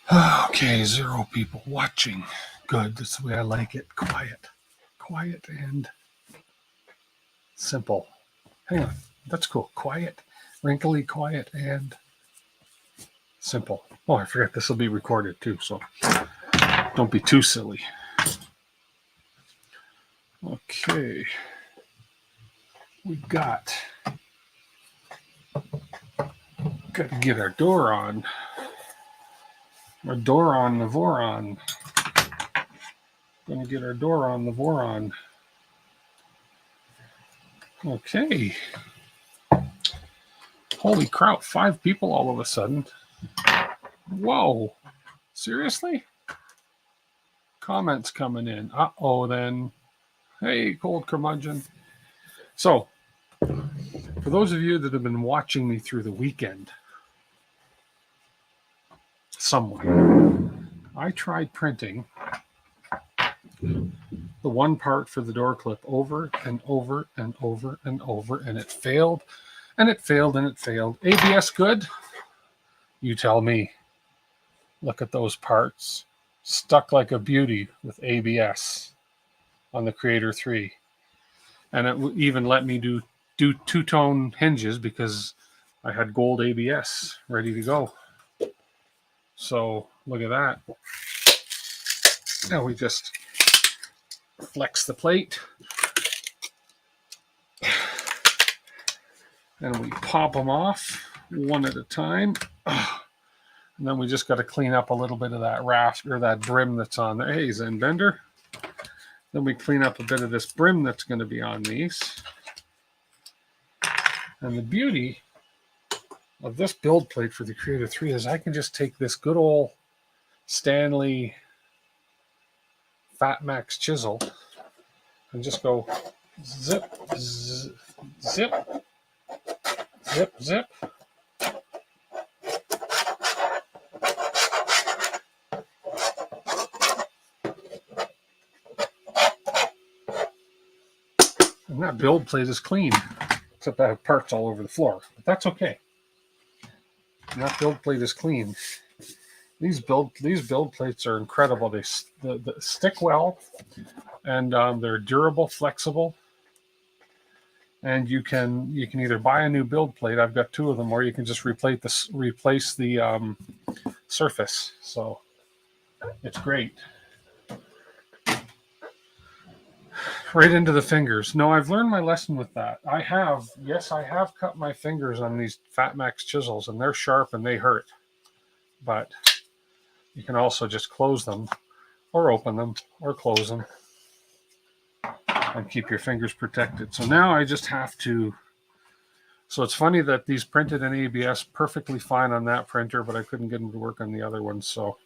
Okay, 0 people watching. Good. That's the way I like it. Quiet. Quiet and simple. Hang on. That's cool. Quiet. Wrinkly, quiet, and simple. Oh, I forgot this will be recorded too, so don't be too silly. Okay. We've got to get our door on. Our door on the Voron. Going to get our door on the Voron. Okay. Holy crap, 5 people all of a sudden. Whoa. Seriously? Comments coming in. Uh-oh then. Hey, cold curmudgeon. So, for those of you that have been watching me through the weekend, somewhere, I tried printing the one part for the door clip over and over and over and over, and it failed, and it failed, and it failed. ABS good? You tell me. Look at those parts. Stuck like a beauty with ABS on the Creator 3. And it even let me do two-tone hinges because I had gold ABS ready to go. So look at that. Now we just flex the plate and we pop them off one at a time. And then we just got to clean up a little bit of that raft or that brim that's on there. Hey, Zen Bender. Then we clean up a bit of this brim that's going to be on these. And the beauty of this build plate for the Creator 3 is I can just take this good old Stanley Fat Max chisel and just go zip, zip, zip, zip, zip. And that build plate is clean, except I have parts all over the floor, but that's okay. And that build plate is clean. These build plates are incredible. They stick well, and they're durable, flexible. And you can either buy a new build plate. I've got 2 of them, or you can just replace the surface. So it's great. Right into the fingers. No, I've learned my lesson with that. I have cut my fingers on these Fat Max chisels, and they're sharp and they hurt. But you can also just close them or open them or close them and keep your fingers protected. So now I just have to. So it's funny that these printed in ABS perfectly fine on that printer, but I couldn't get them to work on the other one. So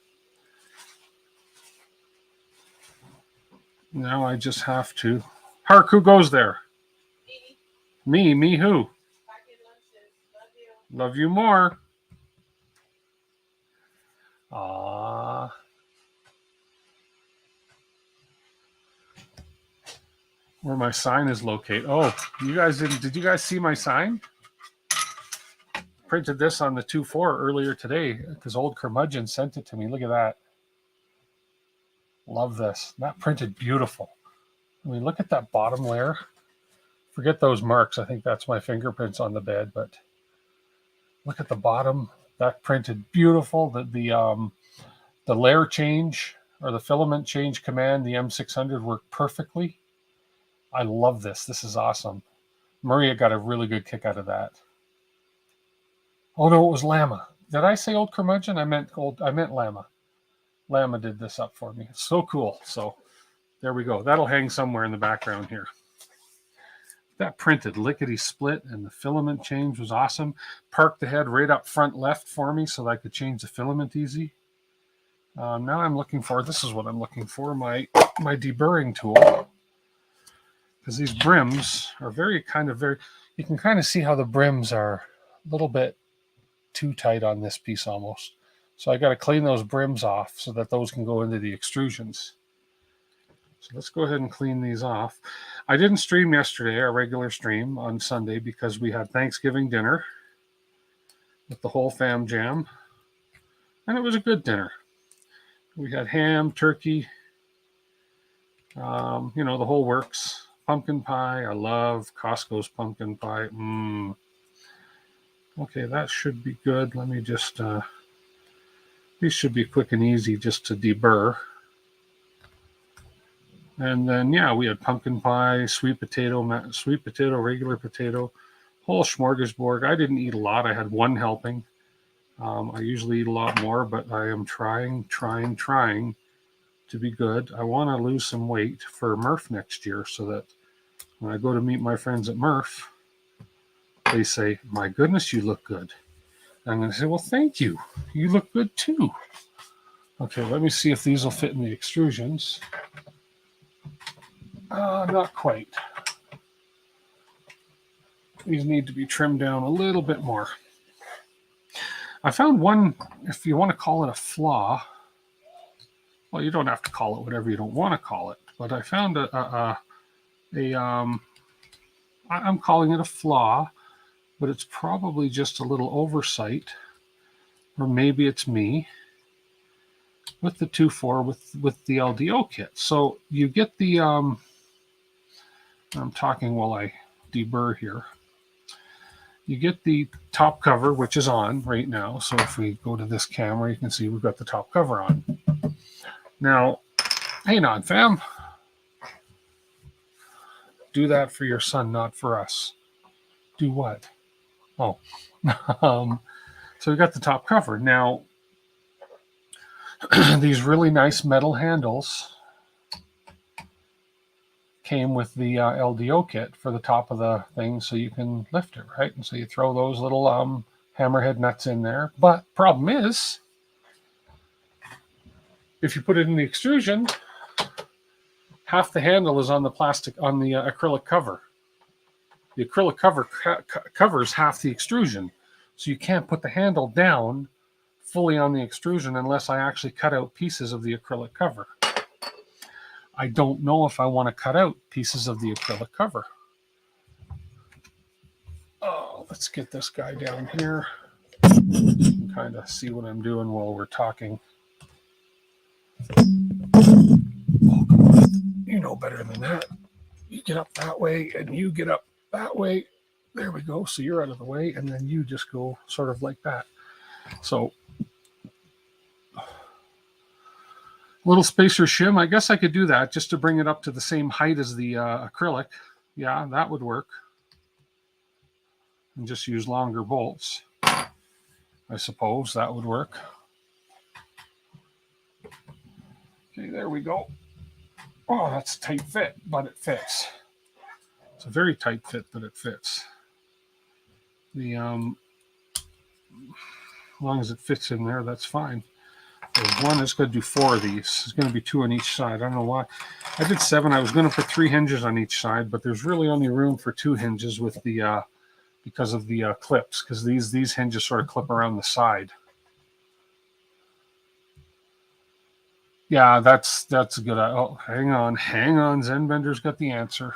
now I just have to. Hark, who goes there? Me who? Love you more. Ah. Where my sign is located. Oh, you guys did you guys see my sign? Printed this on the 2.4 earlier today because old curmudgeon sent it to me. Look at that. Love this. That printed beautiful. I mean, look at that bottom layer. Forget those marks. I think that's my fingerprints on the bed, but look at the bottom. That printed beautiful. The layer change or the filament change command, the M600 worked perfectly. I love this. This is awesome. Maria got a really good kick out of that. Oh no, it was Llama. Did I say old curmudgeon? I meant Llama. Llama did this up for me. It's so cool. So there we go. That'll hang somewhere in the background here. That printed lickety split and the filament change was awesome. Parked the head right up front left for me so that I could change the filament easy. Now I'm looking for, this is what I'm looking for, my deburring tool. Because these brims are very, you can kind of see how the brims are a little bit too tight on this piece almost. So I got to clean those brims off so that those can go into the extrusions. So let's go ahead and clean these off. I didn't stream yesterday, our regular stream on Sunday, because we had Thanksgiving dinner with the whole fam jam. And it was a good dinner. We had ham, turkey, the whole works. Pumpkin pie. I love Costco's pumpkin pie. Okay, that should be good. Let me just, these should be quick and easy just to deburr. And then, yeah, we had pumpkin pie, sweet potato, regular potato, whole smorgasbord. I didn't eat a lot. I had one helping. I usually eat a lot more, but I am trying to be good. I want to lose some weight for Murph next year so that when I go to meet my friends at Murph, they say, "My goodness, you look good." And I'm going to say, "Well, thank you. You look good too." Okay, let me see if these will fit in the extrusions. Not quite. These need to be trimmed down a little bit more. I found one, if you want to call it a flaw. Well, you don't have to call it whatever you don't want to call it. But I found I'm calling it a flaw, but it's probably just a little oversight, or maybe it's me, with the 2.4 with the LDO kit. So you get the, I'm talking while I deburr here. You get the top cover, which is on right now. So if we go to this camera, you can see we've got the top cover on. Now, hang on, fam. Do that for your son, not for us. Do what? Oh. So we got the top cover. Now, these really nice metal handles came with the LDO kit for the top of the thing so you can lift it, right? And so you throw those little hammerhead nuts in there. But problem is, if you put it in the extrusion, half the handle is on the plastic, on the acrylic cover. The acrylic cover covers half the extrusion. So you can't put the handle down fully on the extrusion unless I actually cut out pieces of the acrylic cover. I don't know if I want to cut out pieces of the acrylic cover. Oh, let's get this guy down here. Kind of see what I'm doing while we're talking. Oh, come on. You know better than that. You get up that way and you get up that way. There we go. So you're out of the way and then you just go sort of like that. So little spacer shim. I guess I could do that just to bring it up to the same height as the acrylic. Yeah, that would work. And just use longer bolts. I suppose that would work. Okay, there we go. Oh, that's a tight fit, but it fits. It's a very tight fit, but it fits. The as long as it fits in there, that's fine. There's one that's going to do 4 of these. It's going to be 2 on each side. I don't know why. I did 7. I was going to put 3 hinges on each side, but there's really only room for 2 hinges with the because of the clips, because these hinges sort of clip around the side. Yeah, that's a good. Oh, hang on. Zenbender's got the answer.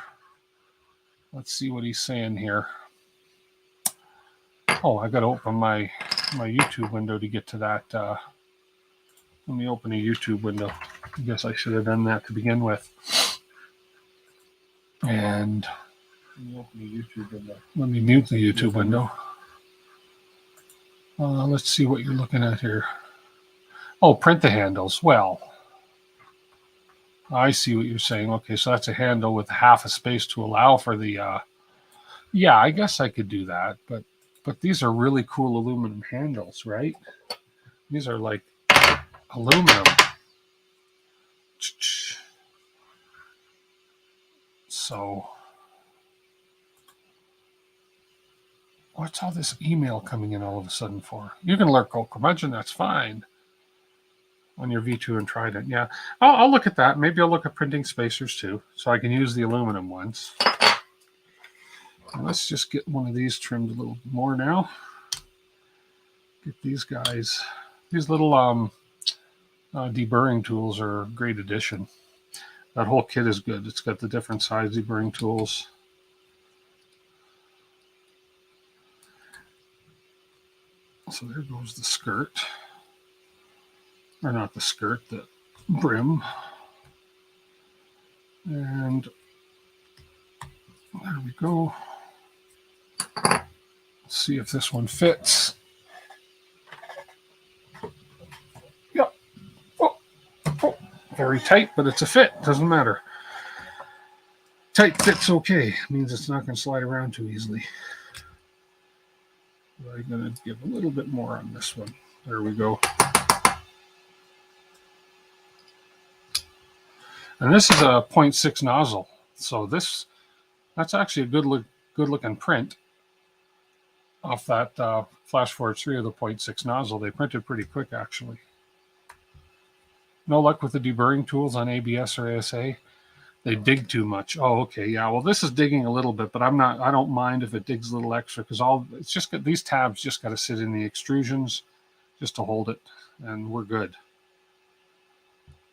Let's see what he's saying here. Oh, I got to open my YouTube window to get to that. Let me open a YouTube window. I guess I should have done that to begin with. And let me open the YouTube window. Let me mute the YouTube window. Let's see what you're looking at here. Oh, print the handles. Well, I see what you're saying. Okay, so that's a handle with half a space to allow for the. Yeah, I guess I could do that, but these are really cool aluminum handles, right? These are like aluminum. So, what's all this email coming in all of a sudden for? You can lurk curmudgeon, that's fine. On your V2 and Trident, yeah. I'll look at that. Maybe I'll look at printing spacers too, so I can use the aluminum ones. And let's just get one of these trimmed a little more now. Get these guys. These little deburring tools are a great addition. That whole kit is good. It's got the different size deburring tools. So there goes the skirt. or not the skirt, the brim. And there we go. Let's see if this one fits. Yep. Oh, oh. Very tight, but it's a fit. Doesn't matter. Tight fit's okay. Means it's not going to slide around too easily. I'm going to give a little bit more on this one. There we go. And this is a 0.6 nozzle. So that's actually a good looking print off that Flash Forge 3 of the 0.6 nozzle. They printed pretty quick, actually. No luck with the deburring tools on ABS or ASA. They dig too much. Oh, okay, yeah. Well, this is digging a little bit, but I don't mind if it digs a little extra, because it's just got these tabs just got to sit in the extrusions just to hold it, and we're good.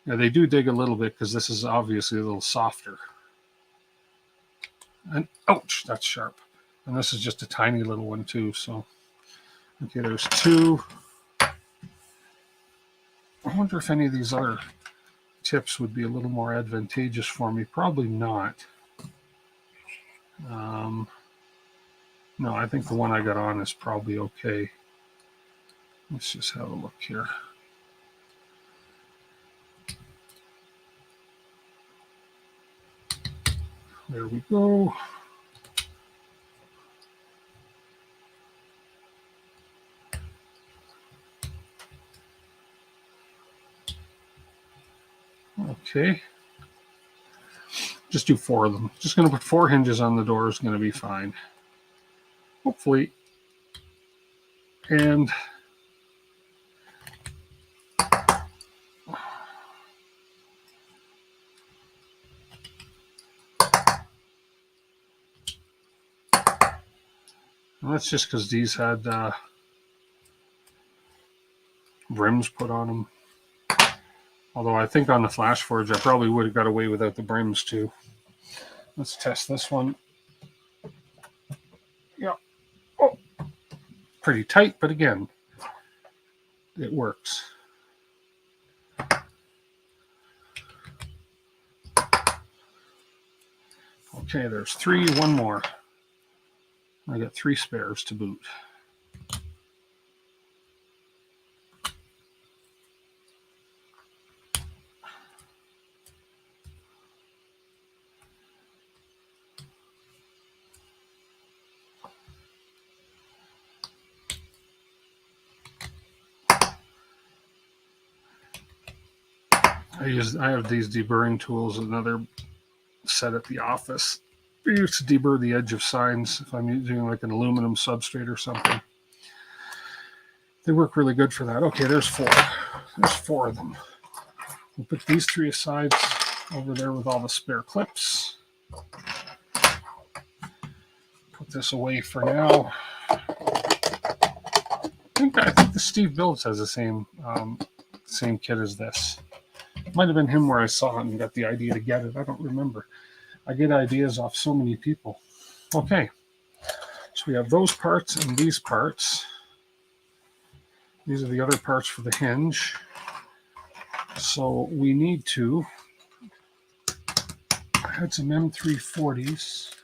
Yeah, they do dig a little bit because this is obviously a little softer. And ouch, that's sharp. And this is just a tiny little one too. So, okay, there's two. I wonder if any of these other tips would be a little more advantageous for me. Probably not. No, I think the one I got on is probably okay. Let's just have a look here. There we go. Okay. Just do 4 of them. Just going to put 4 hinges on the door is going to be fine. Hopefully. And that's just because these had brims put on them. Although I think on the Flash Forge, I probably would have got away without the brims too. Let's test this one. Yeah. Oh, pretty tight, but again, it works. Okay, there's 3, one more. I got 3 spares to boot. I have these deburring tools, another set at the office. I used to deburr the edge of signs if I'm using like an aluminum substrate or something. They work really good for that. Okay, there's 4. There's 4 of them. We'll put these 3 aside over there with all the spare clips. Put this away for now. I think the Steve Builds has the same kit as this. Might have been him where I saw it and got the idea to get it. I don't remember. I get ideas off so many people. Okay. So we have those parts and these parts. These are the other parts for the hinge. So we need to, I had some M340s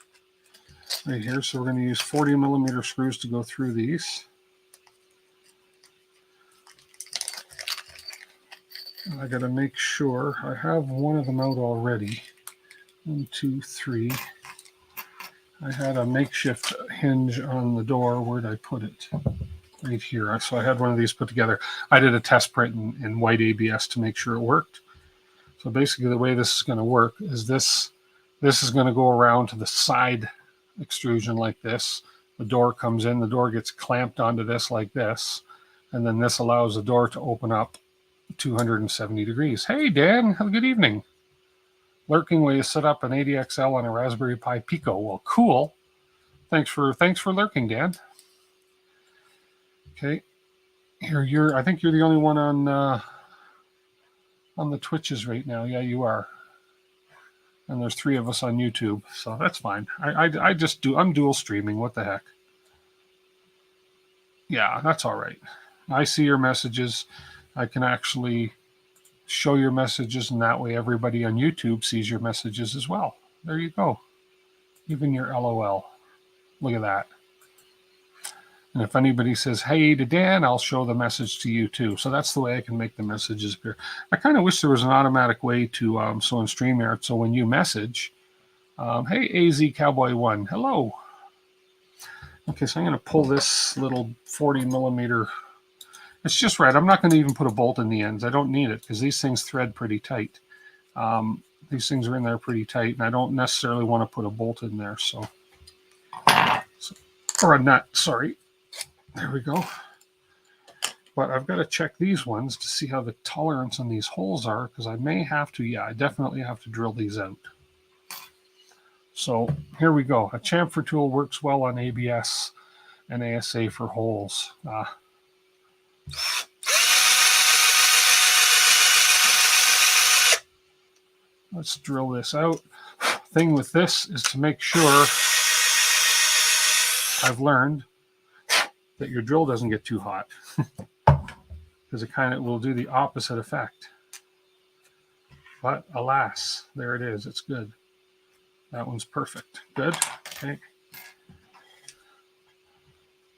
right here. So we're going to use 40 millimeter screws to go through these. I got to make sure I have one of them out already. 1, 2, 3. I had a makeshift hinge on the door. Where'd I put it? Right here. So I had one of these put together. I did a test print in white ABS to make sure it worked. So basically the way this is going to work is this is going to go around to the side extrusion like this. The door comes in, the door gets clamped onto this like this, and then this allows the door to open up 270 degrees. Hey, Dan, have a good evening. Lurking while you set up an 80XL on a Raspberry Pi Pico. Well, cool. Thanks for lurking, Dan. Okay. Here I think you're the only one on the Twitches right now. Yeah, you are. And there's 3 of us on YouTube, so that's fine. I'm dual streaming. What the heck? Yeah, that's all right. I see your messages. I can actually show your messages, and that way everybody on YouTube sees your messages as well. There you go. Even your LOL. Look at that. And if anybody says, hey to Dan, I'll show the message to you too. So that's the way I can make the messages appear. I kind of wish there was an automatic way to, so in StreamYard, so when you message, hey, AZ Cowboy 1, hello. Okay, so I'm going to pull this little 40 millimeter. It's just right. I'm not going to even put a bolt in the ends. I don't need it because these things thread pretty tight. These things are in there pretty tight, and I don't necessarily want to put a bolt in there. So or a nut, sorry. There we go. But I've got to check these ones to see how the tolerance on these holes are, because I may have to, I definitely have to drill these out. So here we go. A chamfer tool works well on ABS and ASA for holes. Let's drill this out. Thing with this is to make sure, I've learned, that your drill doesn't get too hot, because it kind of will do the opposite effect. But alas, there it is. It's good. That one's perfect. Good. Okay.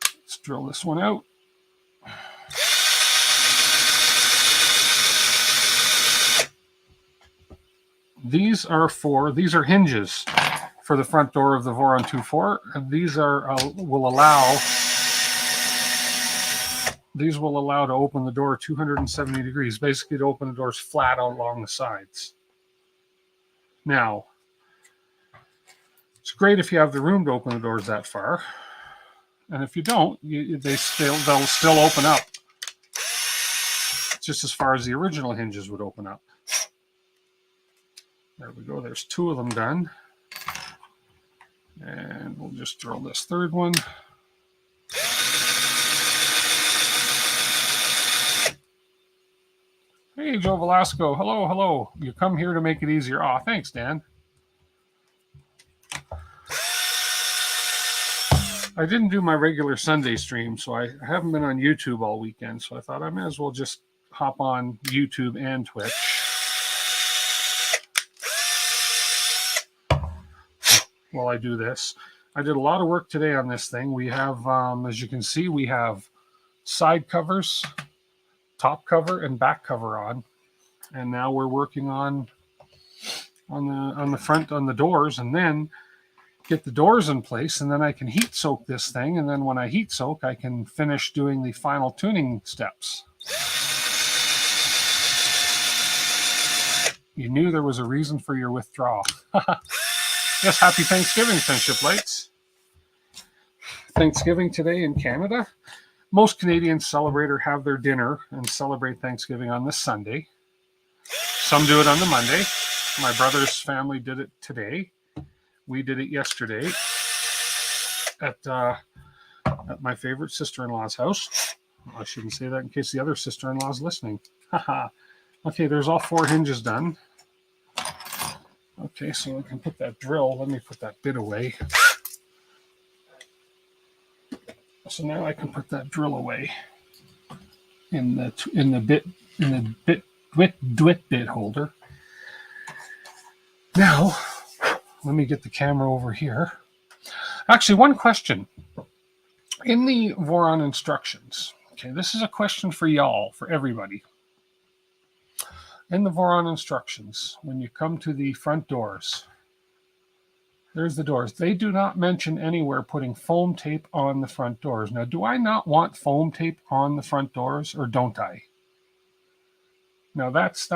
Let's drill this one out. These are hinges for the front door of the Voron 2.4, and these are These will allow to open the door 270 degrees, basically to open the doors flat out along the sides. Now, it's great if you have the room to open the doors that far. And if you don't, they'll still open up just as far as the original hinges would open up. There we go. There's two of them done. And we'll just drill this third one. Hey, Joe Velasco. Hello, hello. You come here to make it easier. Aw, thanks, Dan. I didn't do my regular Sunday stream, so I haven't been on YouTube all weekend, so I thought I may as well just hop on YouTube and Twitch. While I do this. I did a lot of work today on this thing. We have, as you can see, we have side covers, top cover, and back cover on. And now we're working on the front, on the doors, and then get the doors in place, and then I can heat soak this thing. And then when I heat soak, I can finish doing the final tuning steps. You knew there was a reason for your withdrawal. Yes, happy Thanksgiving, Friendship Lights. Thanksgiving today in Canada. Most Canadians celebrate or have their dinner and celebrate Thanksgiving on this Sunday. Some do it on the Monday. My brother's family did it today. We did it yesterday at my favorite sister-in-law's house. I shouldn't say that in case the other sister-in-law is listening. Okay, there's all four hinges done. Okay, so I can put that drill. Let me put that bit away. So now I can put that drill away in the bit holder. Now, let me get the camera over here. Actually, one question. In the Voron instructions, okay, this is a question for y'all, for everybody. In the Voron instructions, when you come to the front doors, there's the doors. They do not mention anywhere putting foam tape on the front doors. Now, do I not want foam tape on the front doors, or don't I? Now, that's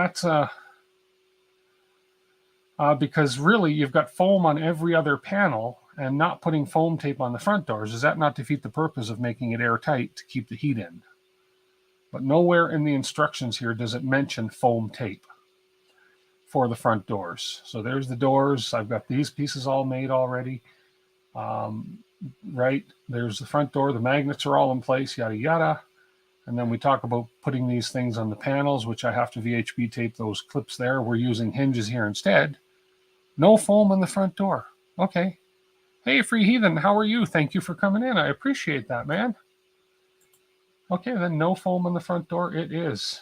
because really you've got foam on every other panel, and not putting foam tape on the front doors, does that not defeat the purpose of making it airtight to keep the heat in? But nowhere in the instructions here does it mention foam tape for the front doors. So there's the doors. I've got these pieces all made already. Right, there's the front door. The magnets are all in place, yada, yada. And then we talk about putting these things on the panels, which I have to VHB tape those clips there. We're using hinges here instead. No foam on the front door. Okay. Hey, Free Heathen, how are you? Thank you for coming in. I appreciate that, man. Okay, then no foam on the front door it is.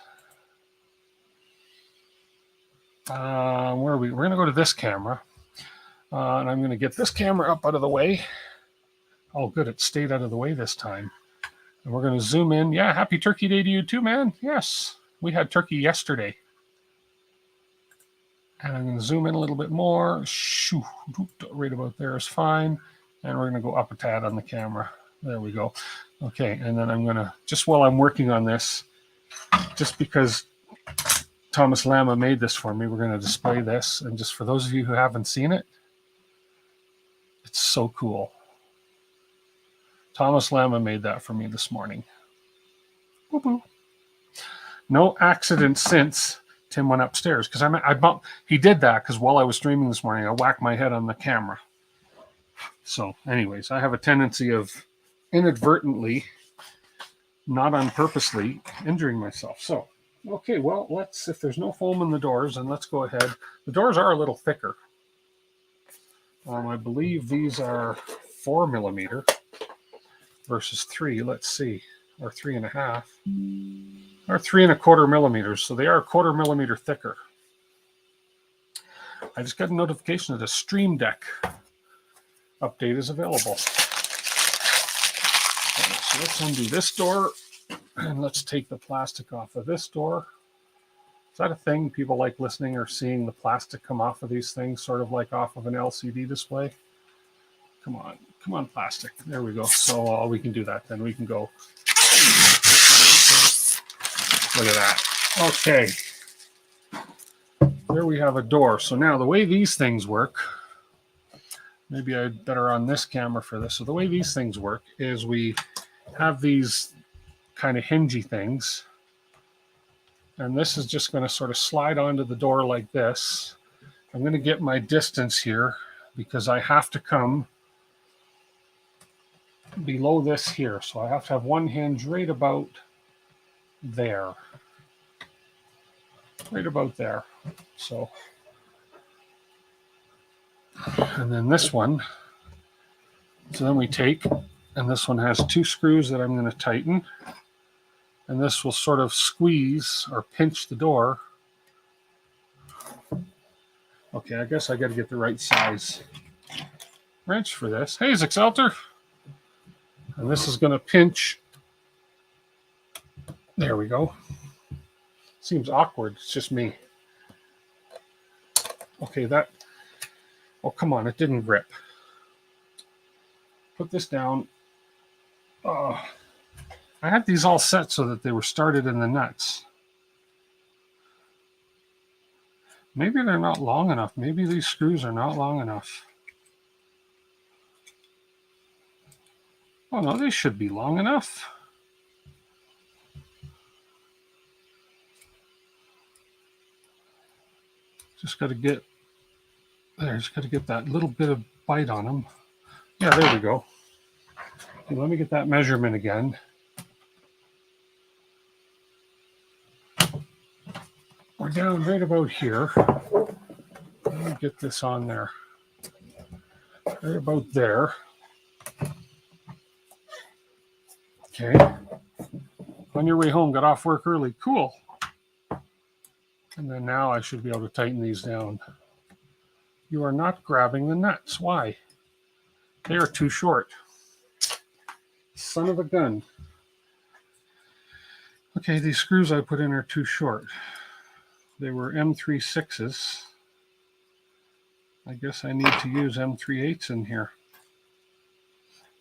Where are we? We're going to go to this camera. And I'm going to get this camera up out of the way. Oh, good. It stayed out of the way this time. And we're going to zoom in. Yeah, happy Turkey Day to you too, man. Yes, we had turkey yesterday. And I'm going to zoom in a little bit more. Shoo, right about there is fine. And we're going to go up a tad on the camera. There we go. Okay, and then I'm going to, just while I'm working on this, just because Thomas Lama made this for me, we're going to display this. And just for those of you who haven't seen it, it's so cool. Thomas Lama made that for me this morning. Boo-boo. No accident since Tim went upstairs, because he did that because while I was streaming this morning, I whacked my head on the camera. So anyways, I have a tendency of inadvertently, not on purposely, injuring myself. So, okay, well, if there's no foam in the doors, then let's go ahead. The doors are a little thicker. I believe these are 4 millimeter versus 3. Let's see, or 3.5, or 3.25 millimeters. So they are 1/4 millimeter thicker. I just got a notification that the Stream Deck update is available. So let's undo this door, and let's take the plastic off of this door. Is that a thing? People like listening or seeing the plastic come off of these things, sort of like off of an LCD display? Come on, plastic. There we go. So we can do that. Then we can go. Look at that. Okay. There we have a door. So now the way these things work, maybe I'd better on this camera for this. So the way these things work is we have these kind of hingey things. And this is just going to sort of slide onto the door like this. I'm going to get my distance here because I have to come below this here. So I have to have one hinge right about there. Right about there. So, and then this one. So then we take, and this one has 2 screws that I'm going to tighten. And this will sort of squeeze or pinch the door. Okay, I guess I got to get the right size wrench for this. Hey, Zixelter. And this is going to pinch. There we go. Seems awkward. It's just me. Okay, oh, come on. It didn't grip. Put this down. I had these all set so that they were started in the nuts. Maybe they're not long enough. Maybe these screws are not long enough. Oh, no, they should be long enough. Just got to get there. Just got to get that little bit of bite on them. Yeah, there we go. Okay, let me get that measurement again. We're down right about here. Let me get this on there. Right about there. Okay. On your way home, got off work early. Cool. And then now I should be able to tighten these down. You are not grabbing the nuts. Why? They are too short. Son of a gun. Okay, these screws I put in are too short. They were M36s. I guess I need to use M38s in here.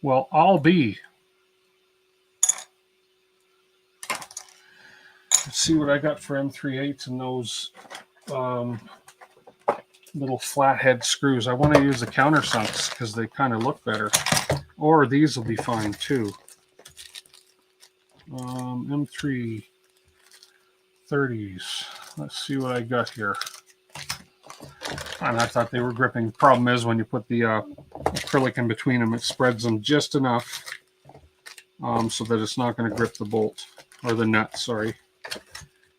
Well, I'll be. Let's see what I got for M38s and those little flathead screws. I want to use the countersunks because they kind of look better. Or these will be fine too. M330s. Let's see what I got here. And I thought they were gripping. The problem is when you put the acrylic in between them, it spreads them just enough so that it's not going to grip the bolt or the nut, sorry.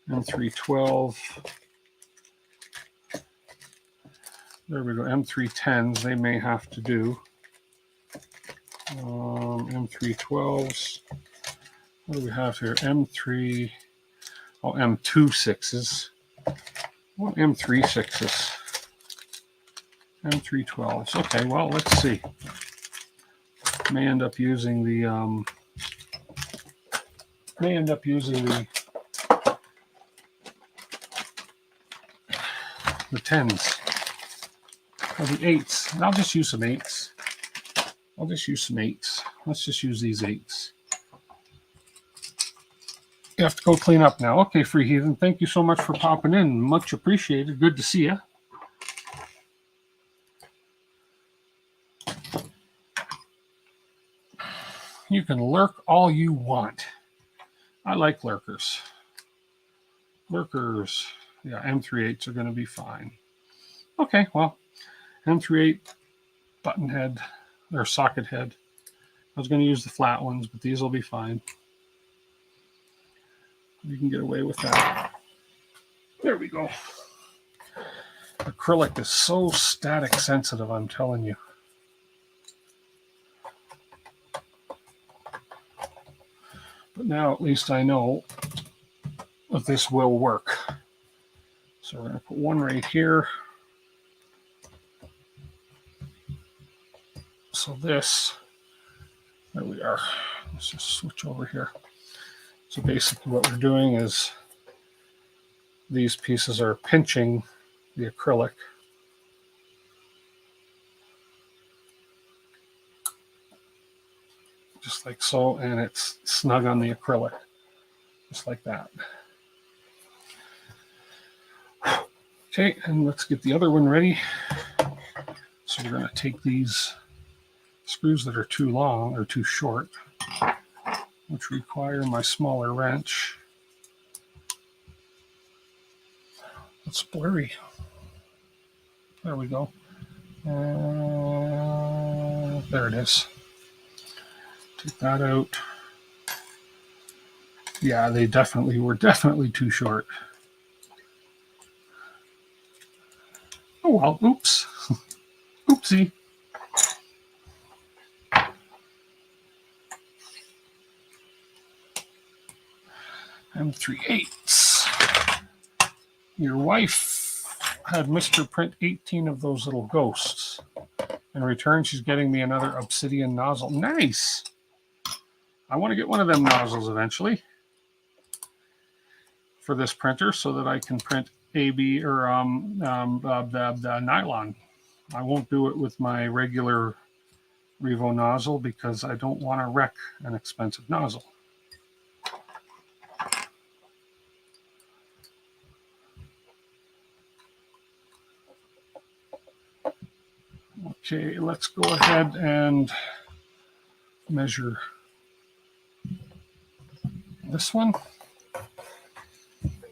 M312. There we go. M310s, they may have to do. M312s. What do we have here? M26s. What M3 6s? M312s. Okay, well, let's see. May end up using the 10s or the 8s. I'll just use some 8s. Let's just use these 8s. You have to go clean up now. Okay, Free Heathen, thank you so much for popping in. Much appreciated. Good to see you. You can lurk all you want. I like lurkers. Lurkers. Yeah, M38s are going to be fine. Okay, well, M38 button head or socket head. I was going to use the flat ones, but these will be fine. You can get away with that. There we go. Acrylic is so static sensitive, I'm telling you. But now at least I know that this will work. So we're going to put one right here. So this, there we are. Let's just switch over here. So basically what we're doing is these pieces are pinching the acrylic. Just like so, and it's snug on the acrylic. Just like that. Okay, and let's get the other one ready. So we're going to take these screws that are too long or too short, which require my smaller wrench. It's blurry. There we go. There it is. Take that out. Yeah, they were definitely too short. Oh well, oops. Oopsie. M3/8. Your wife had Mr. Print 18 of those little ghosts. In return, she's getting me another obsidian nozzle. Nice. I want to get one of them nozzles eventually for this printer so that I can print AB or nylon. I won't do it with my regular Revo nozzle because I don't want to wreck an expensive nozzle. Okay, let's go ahead and measure this one.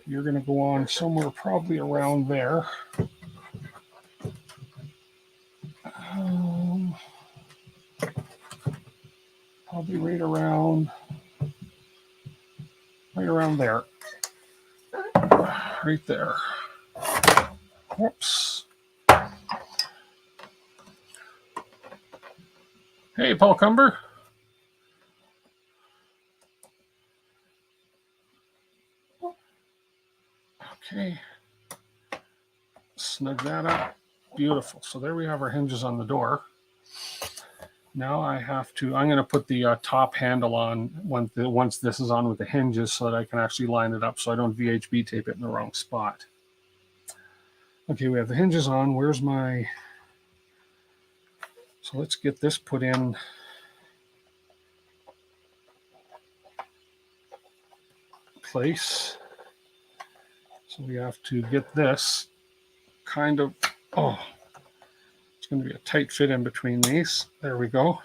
You're going to go on somewhere probably around there. Probably right around there. Right there. Whoops. Hey, Paul Cumber. Okay. Snug that up. Beautiful. So there we have our hinges on the door. Now I'm going to put the top handle on once this is on with the hinges so that I can actually line it up so I don't VHB tape it in the wrong spot. Okay, we have the hinges on. So let's get this put in place. So we have to get this kind of, it's going to be a tight fit in between these. There we go.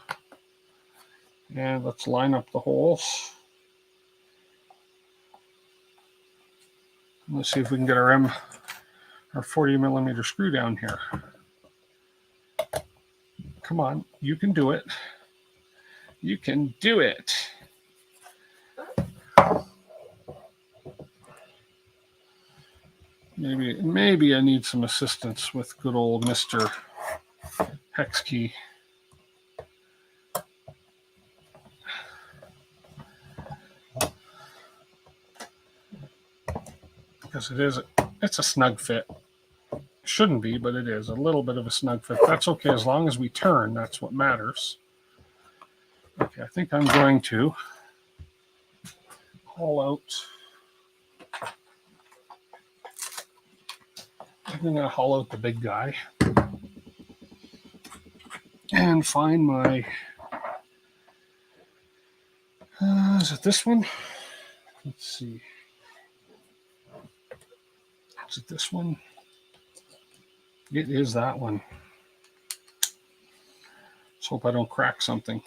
And let's line up the holes. Let's see if we can get our 40 millimeter screw down here. Come on, you can do it. You can do it. Maybe I need some assistance with good old Mr. Hex Key. Because it is it's a snug fit. Shouldn't be, but it is a little bit of a snug fit. That's okay as long as we turn. That's what matters. Okay, I think I'm going to haul out. I'm going to haul out the big guy and find my. Is it this one? Let's see. Is it this one? It is that one. Let's hope I don't crack something.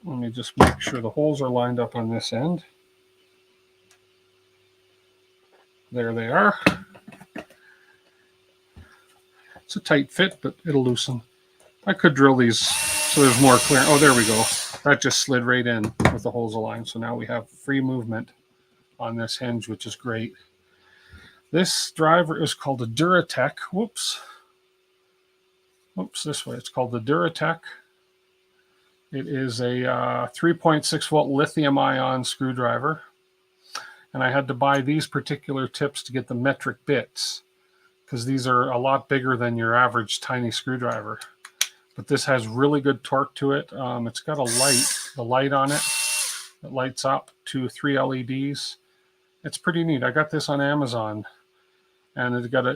Let me just make sure the holes are lined up on this end. There they are. It's a tight fit, but it'll loosen. I could drill these so there's more clear. Oh, there we go. That just slid right in with the holes aligned. So now we have free movement on this hinge, which is great. This driver is called a Duratec. Whoops, this way. It's called the Duratec. It is a 3.6 volt lithium ion screwdriver. And I had to buy these particular tips to get the metric bits, because these are a lot bigger than your average tiny screwdriver. But this has really good torque to it. It's got the light on it. It lights up to 3 LEDs. It's pretty neat. I got this on Amazon, and you got a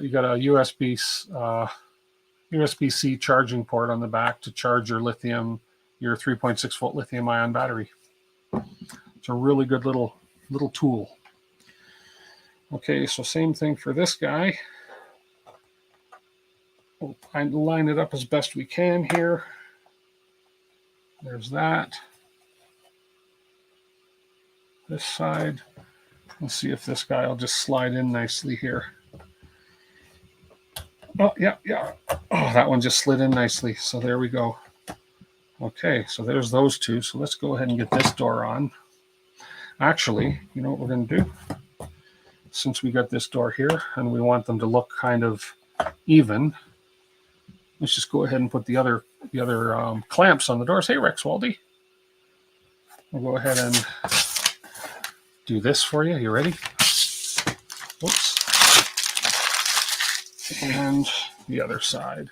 USB-C charging port on the back to charge your 3.6 volt lithium ion battery. It's a really good little tool. Okay, so same thing for this guy. We'll line it up as best we can here. There's that. This side. Let's see if this guy will just slide in nicely here. Oh, yeah. Oh, that one just slid in nicely. So there we go. Okay, so there's those two. So let's go ahead and get this door on. Actually, you know what we're going to do? Since we got this door here and we want them to look kind of even, let's just go ahead and put the other clamps on the doors. Hey, Rex Waldy. We'll go ahead and do this for you. You ready? Whoops. And the other side.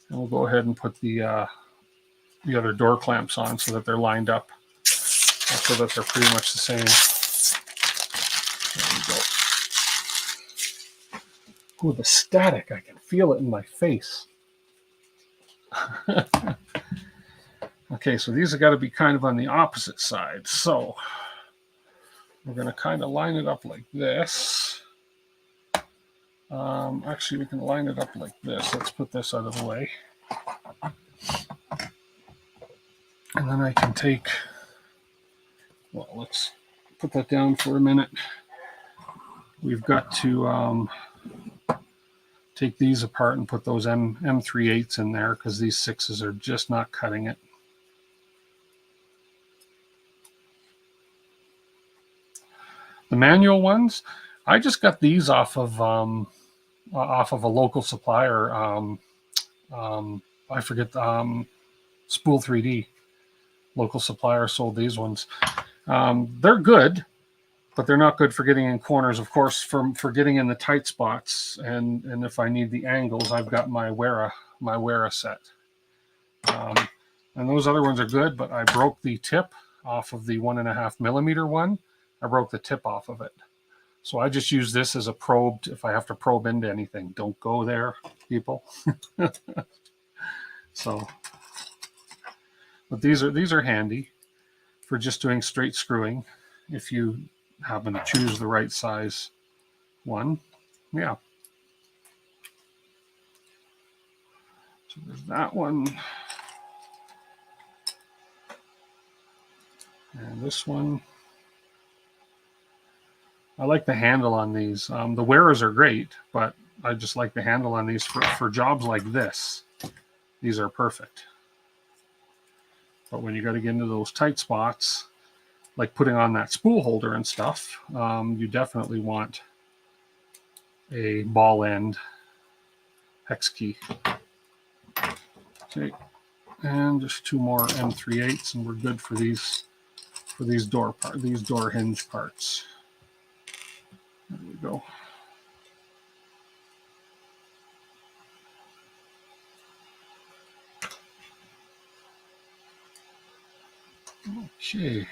And we'll go ahead and put the other door clamps on so that they're lined up, so that they're pretty much the same. There we go. Ooh, the static. I can feel it in my face. Okay, so these have got to be kind of on the opposite side. So we're going to kind of line it up like this. Actually, we can line it up like this. Let's put this out of the way. And then I can take, well, let's put that down for a minute. We've got to take these apart and put those M3/8s in there, because these 6s are just not cutting it. The manual ones, I just got these off of a local supplier. I forget, Spool 3D. Local supplier sold these ones. They're good, but they're not good for getting in corners. Of course, for getting in the tight spots, and if I need the angles, I've got my Wera set. And those other ones are good, but I broke the tip off of the 1.5 millimeter one. I broke the tip off of it. So I just use this as a probe if I have to probe into anything. Don't go there, people. So, but these are handy for just doing straight screwing if you happen to choose the right size one. Yeah. So there's that one. And this one. I like the handle on these. The Weras are great, but I just like the handle on these for jobs like this. These are perfect. But when you got to get into those tight spots, like putting on that spool holder and stuff, you definitely want a ball end hex key. Okay, and just 2 more M3/8s, and we're good for these for these door hinge parts. There we go. Okay.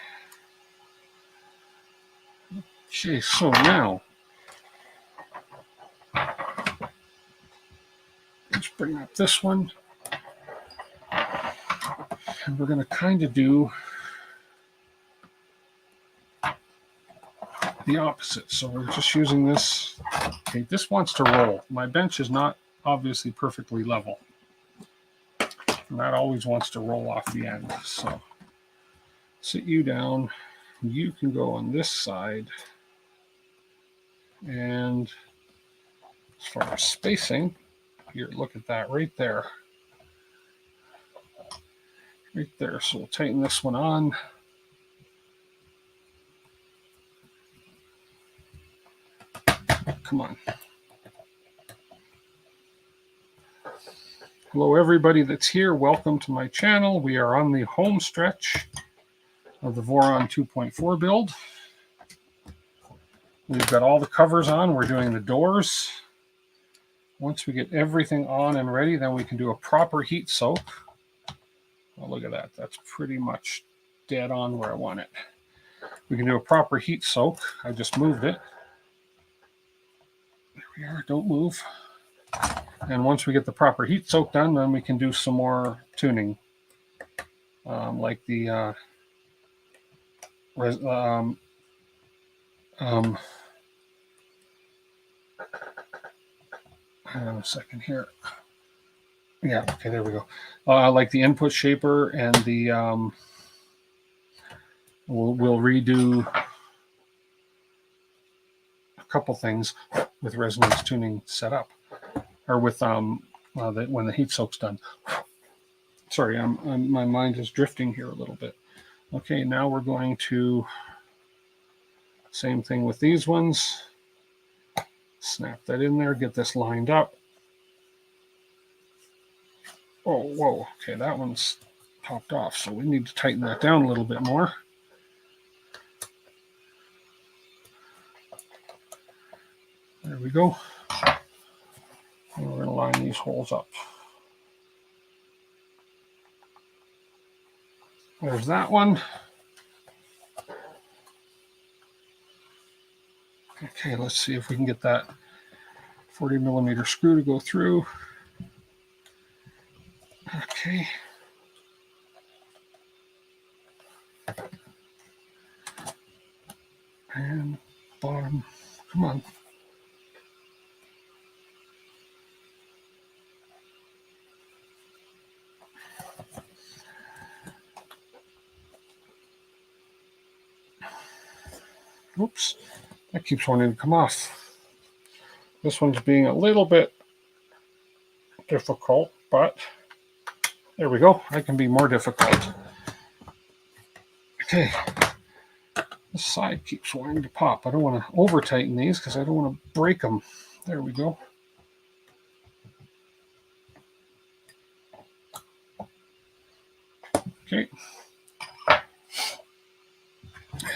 Okay, so now let's bring up this one. And we're going to kind of do the opposite. So we're just using this. Okay, this wants to roll. My bench is not obviously perfectly level. And that always wants to roll off the end. So sit you down. You can go on this side. And as far as spacing, here, look at that right there. Right there. So we'll tighten this one on. Come on. Hello, everybody that's here. Welcome to my channel. We are on the home stretch of the Voron 2.4 build. We've got all the covers on. We're doing the doors. Once we get everything on and ready, then we can do a proper heat soak. Oh, look at that. That's pretty much dead on where I want it. We can do a proper heat soak. I just moved it. There we are. Don't move. And once we get the proper heat soak done, then we can do some more tuning. Like the hang on a second here. Yeah, okay, there we go. Like the input shaper and the we'll redo a couple things with resonance tuning set up, or with when the heat soak's done. Sorry, my mind is drifting here a little bit. Okay, now we're going to same thing with these ones. Snap that in there, get this lined up. Oh, whoa, okay, that one's popped off, so we need to tighten that down a little bit more. There we go. And we're going to line these holes up. There's that one. Okay, let's see if we can get that 40mm screw to go through. Okay. And bottom, come on. Oops, that keeps wanting to come off. This one's being a little bit difficult, but there we go. I can be more difficult. Okay, this side keeps wanting to pop. I don't want to over tighten these because I don't want to break them. There we go. Okay.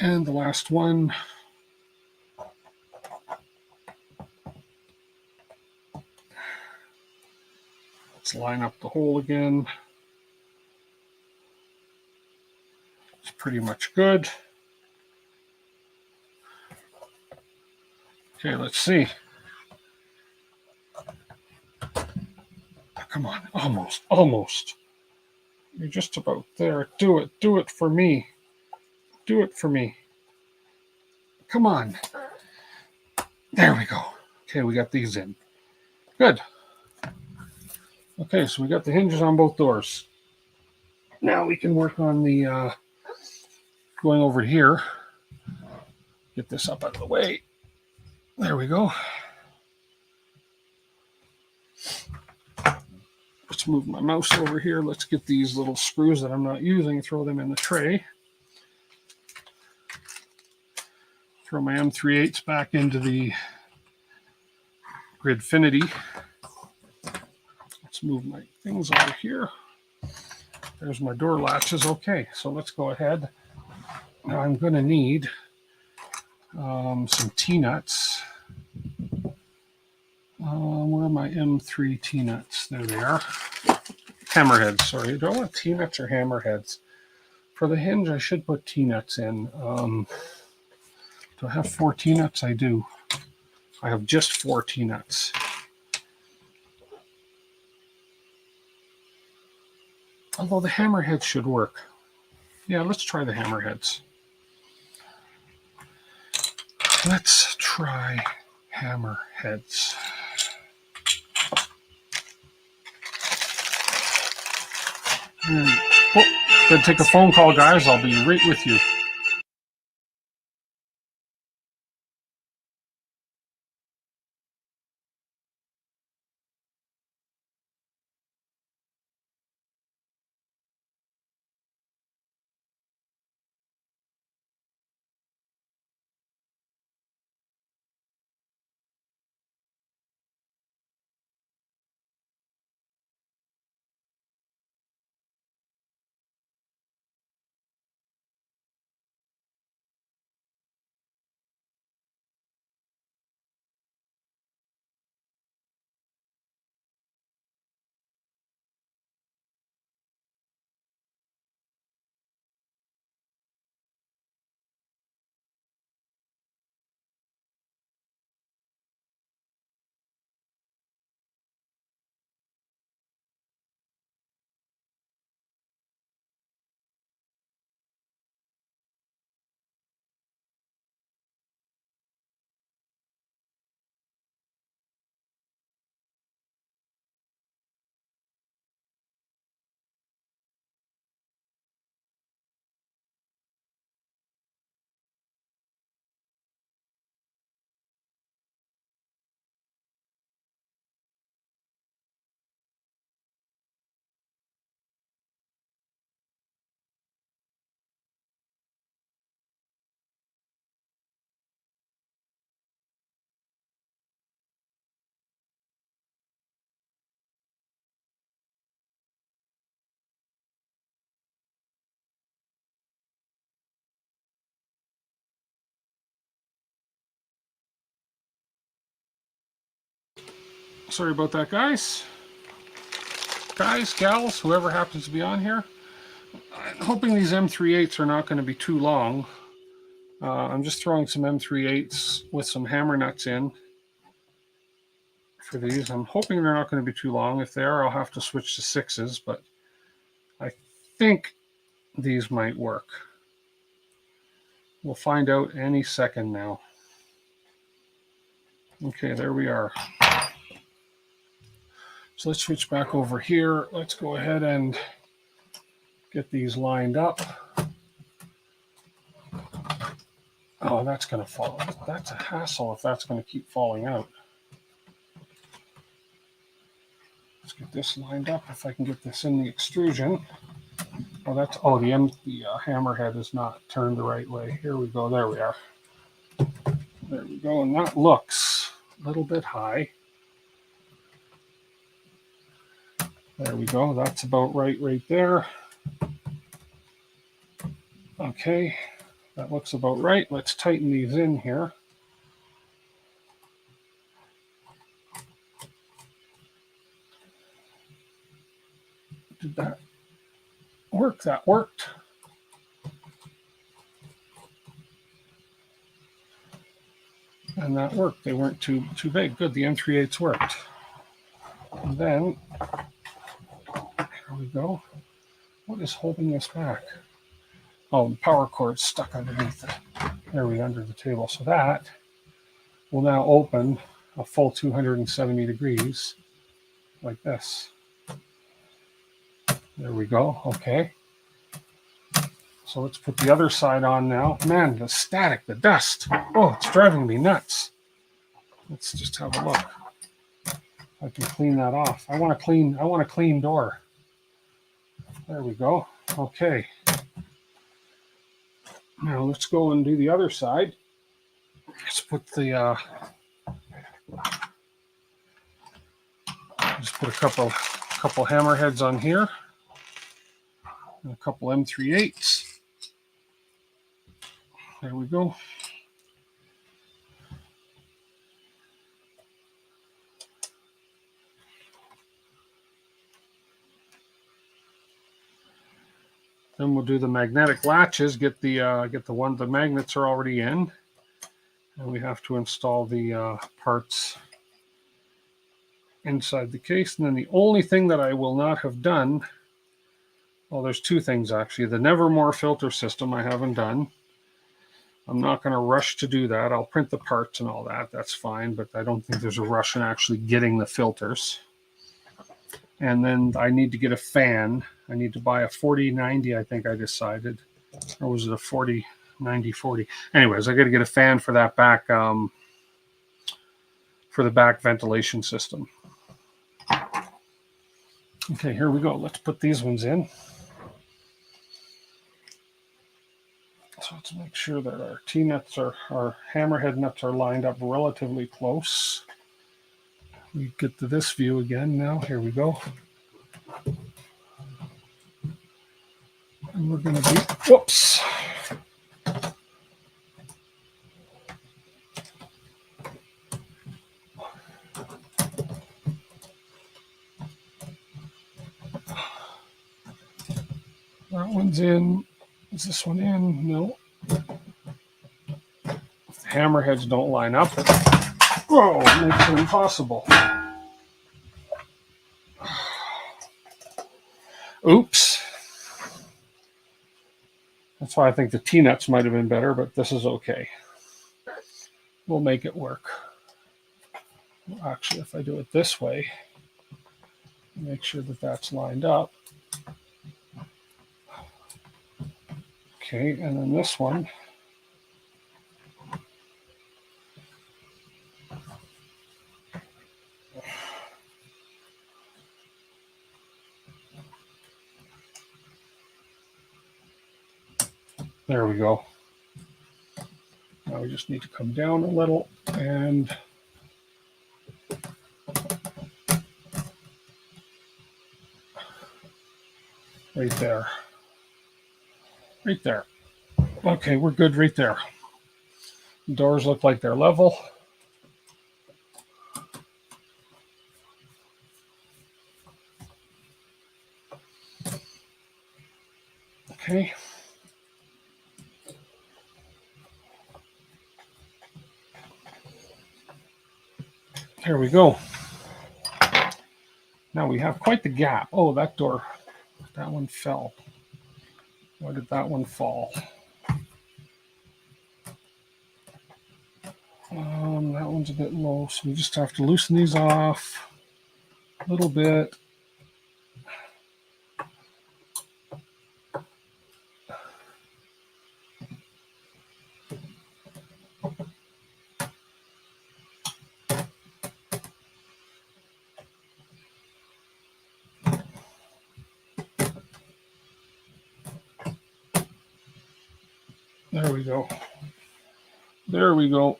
And the last one. Let's line up the hole again. It's pretty much good. Okay, let's see. Come on, almost. You're just about there. Do it for me. Do it for me. Come on. There we go. Okay, we got these in. Good. Okay, so we got the hinges on both doors. Now we can work on the going over here. Get this up out of the way. There we go. Let's move my mouse over here. Let's get these little screws that I'm not using, throw them in the tray. Throw my M3/8 back into the Gridfinity. Let's move my things over here. There's my door latches. Okay, so let's go ahead Now I'm going to need some T-nuts. Where are my M3 T-nuts? There they are. Hammerheads, sorry. Do I want T-nuts or hammerheads? For the hinge, I should put T-nuts in. Do I have 4 T-nuts? I do. I have just 4 T-nuts. Although the hammerheads should work. Yeah, let's try the hammerheads. Let's try hammerheads. Gonna take a phone call, guys. I'll be right with you. Sorry about that, guys. Guys, gals, whoever happens to be on here. I'm hoping these M38s are not going to be too long. I'm just throwing some M38s with some hammer nuts in for these. I'm hoping they're not going to be too long. If they are, I'll have to switch to 6s, but I think these might work. We'll find out any second now. Okay, there we are. So let's switch back over here. Let's go ahead and get these lined up. Oh, that's going to fall. That's a hassle if that's going to keep falling out. Let's get this lined up. If I can get this in the extrusion. Oh, that's the hammerhead is not turned the right way. Here we go. There we are. There we go. And that looks a little bit high. There we go. That's about right there. Okay. That looks about right. Let's tighten these in here. Did that work? That worked. And that worked. They weren't too big. Good. The M38s worked. And then, here we go. What is holding this back? Oh, the power cord's stuck underneath it. There we go, under the table. So that will now open a full 270 degrees like this. There we go. Okay. So let's put the other side on now. Man, the static, the dust. Oh, it's driving me nuts. Let's just have a look. I can clean that off. I want a clean door. There we go. Okay. Now let's go and do the other side. Let's put the just put a couple hammerheads on here. And a couple M38s. There we go. Then we'll do the magnetic latches. Get the one. The magnets are already in, and we have to install the parts inside the case. And then the only thing that I will not have done, well, there's two things actually. The Nevermore filter system I haven't done. I'm not going to rush to do that. I'll print the parts and all that. That's fine, but I don't think there's a rush in actually getting the filters. And then I need to get a fan. I need to buy a 4090, I think I decided. Or was it a 40? Anyways, I got to get a fan for that back, for the back ventilation system. Okay, here we go. Let's put these ones in. So let's make sure that our T-nuts our hammerhead nuts are lined up relatively close. We get to this view again now. Here we go. And we're going to be, whoops. That one's in. Is this one in? No. If the hammerheads don't line up, whoa, it makes it impossible. Oops. That's why I think the T-nuts might have been better, but this is okay. We'll make it work. Actually, if I do it this way, make sure that that's lined up. Okay, and then this one. There we go. Now we just need to come down a little and right there. Right there. Okay, we're good right there. The doors look like they're level. Okay. There we go. Now we have quite the gap. Oh, that door, that one fell. Why did that one fall? That one's a bit low, so we just have to loosen these off a little bit. There we go. There we go.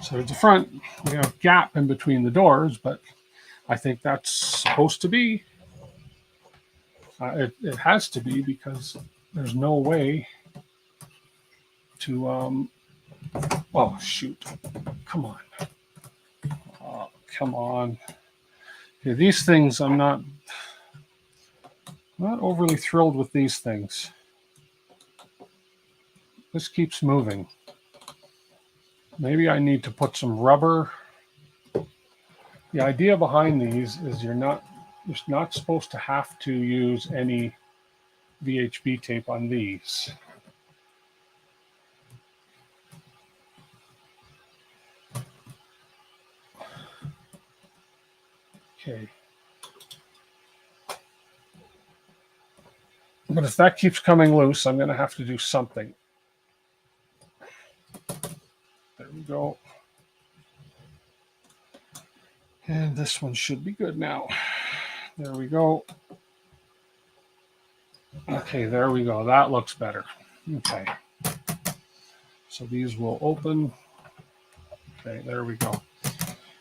So at the front, we have a gap in between the doors, but I think that's supposed to be. It has to be because there's no way to, oh, shoot. Come on. Oh, come on. Okay, these things, I'm not overly thrilled with these things. This keeps moving. Maybe I need to put some rubber. The idea behind these is you're not supposed to have to use any VHB tape on these. Okay. But if that keeps coming loose, I'm going to have to do something. There we go. And this one should be good now. There we go. Okay, there we go. That looks better. Okay. So these will open. Okay, there we go.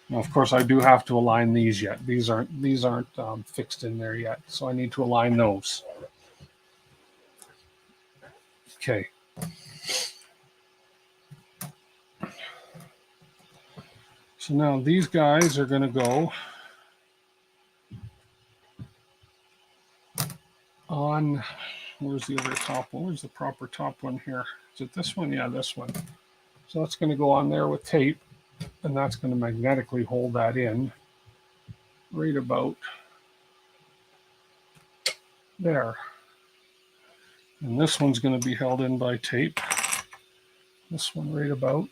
Now, of course, I do have to align these yet. These aren't fixed in there yet, so I need to align those. Okay. So now these guys are going to go on. Where's the other top one? Where's the proper top one here? Is it this one? Yeah, this one. So that's going to go on there with tape, and that's going to magnetically hold that in right about there. And this one's going to be held in by tape. This one right about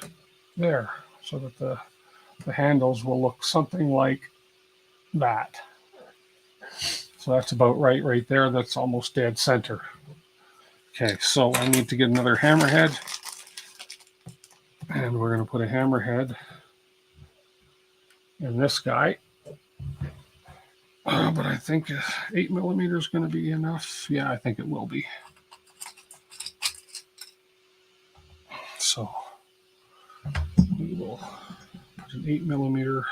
there, so that the handles will look something like that. So that's about right there. That's almost dead center. Okay, so I need to get another hammerhead, and we're going to put a hammerhead in this guy. But I think 8mm is going to be enough. Yeah, I think it will be. So we will put an 8mm.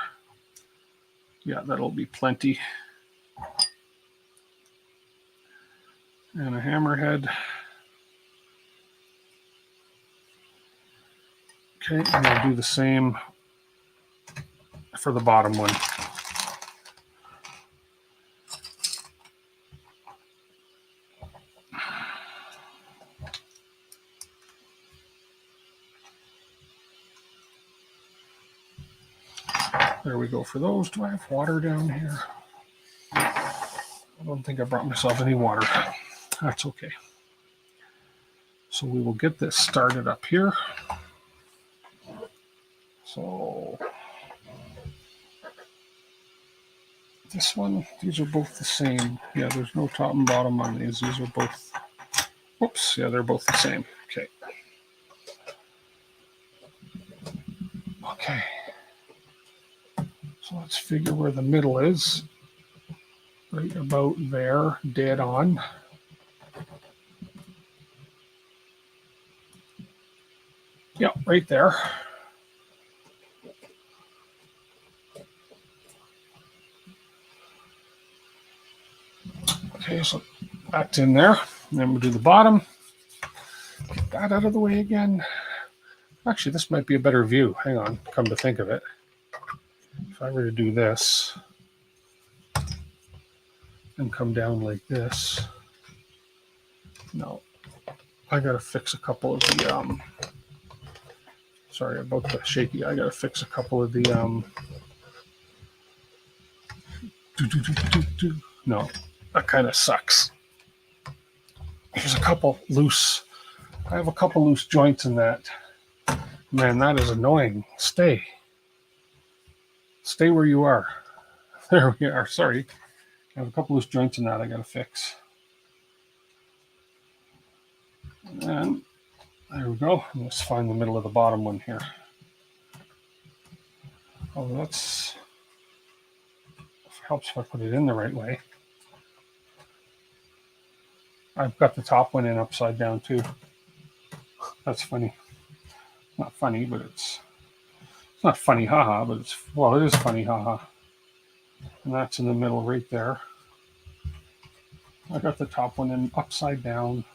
Yeah, that'll be plenty. And a hammerhead. Okay, and I'll do the same for the bottom one. There we go for those. Do I have water down here? I don't think I brought myself any water. That's okay. So we will get this started up here. So this one, these are both the same. Yeah, there's no top and bottom on these. These are both, whoops, yeah, they're both the same. Okay. Okay. So let's figure where the middle is. Right about there, dead on. Yeah, right there. Okay, so that's in there. And then we'll do the bottom. Get that out of the way again. Actually, this might be a better view. Hang on, come to think of it. If I were to do this and come down like this. No, I gotta fix a couple of the sorry about the shaky. I gotta fix a couple of the no, that kind of sucks. There's a couple loose. I have a couple loose joints in that. Man, that is annoying. Stay where you are. There we are. Sorry, I have a couple loose joints in that I gotta fix. And there we go. Let's find the middle of the bottom one here. Oh, that's helps if I put it in the right way. I've got the top one in upside down too. That's funny. Not funny, but it's not funny, haha. But it's, well, it is funny, haha. And that's in the middle right there. I got the top one in upside down.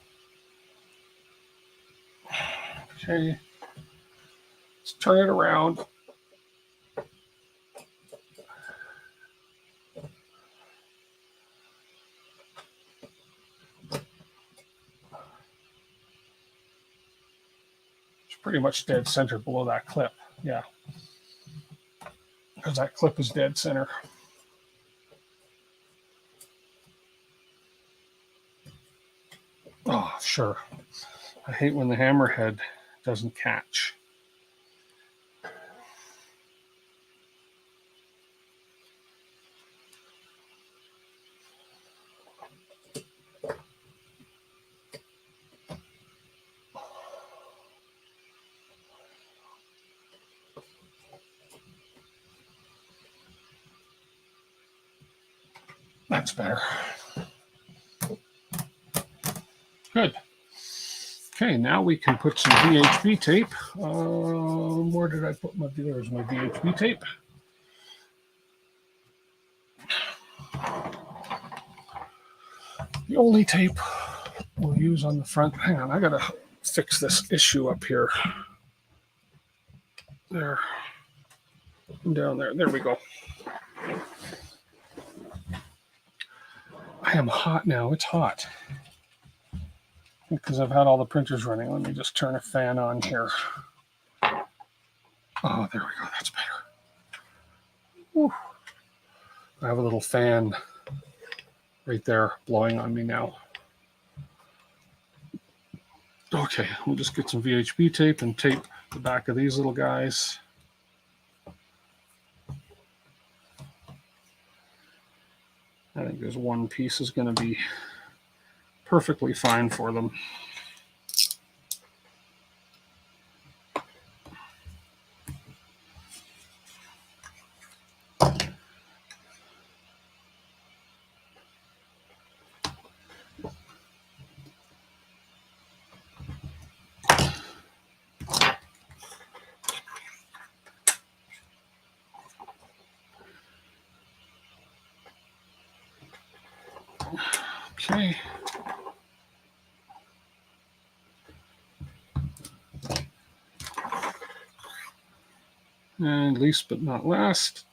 Okay, let's turn it around. It's pretty much dead center below that clip. Yeah, because that clip is dead center. Oh, sure. I hate when the hammerhead doesn't catch. That's better. Good. Okay, now we can put some VHB tape. Where did I put my? There's my VHB tape. The only tape we'll use on the front. Hang on, I gotta fix this issue up here. There, down there. There we go. I am hot now. It's hot because I've had all the printers running. Let me just turn a fan on here. Oh, there we go. That's better. Whew. I have a little fan right there blowing on me now. Okay, we'll just get some VHB tape and tape the back of these little guys. I think there's one piece is going to be perfectly fine for them. Okay. And least but not last,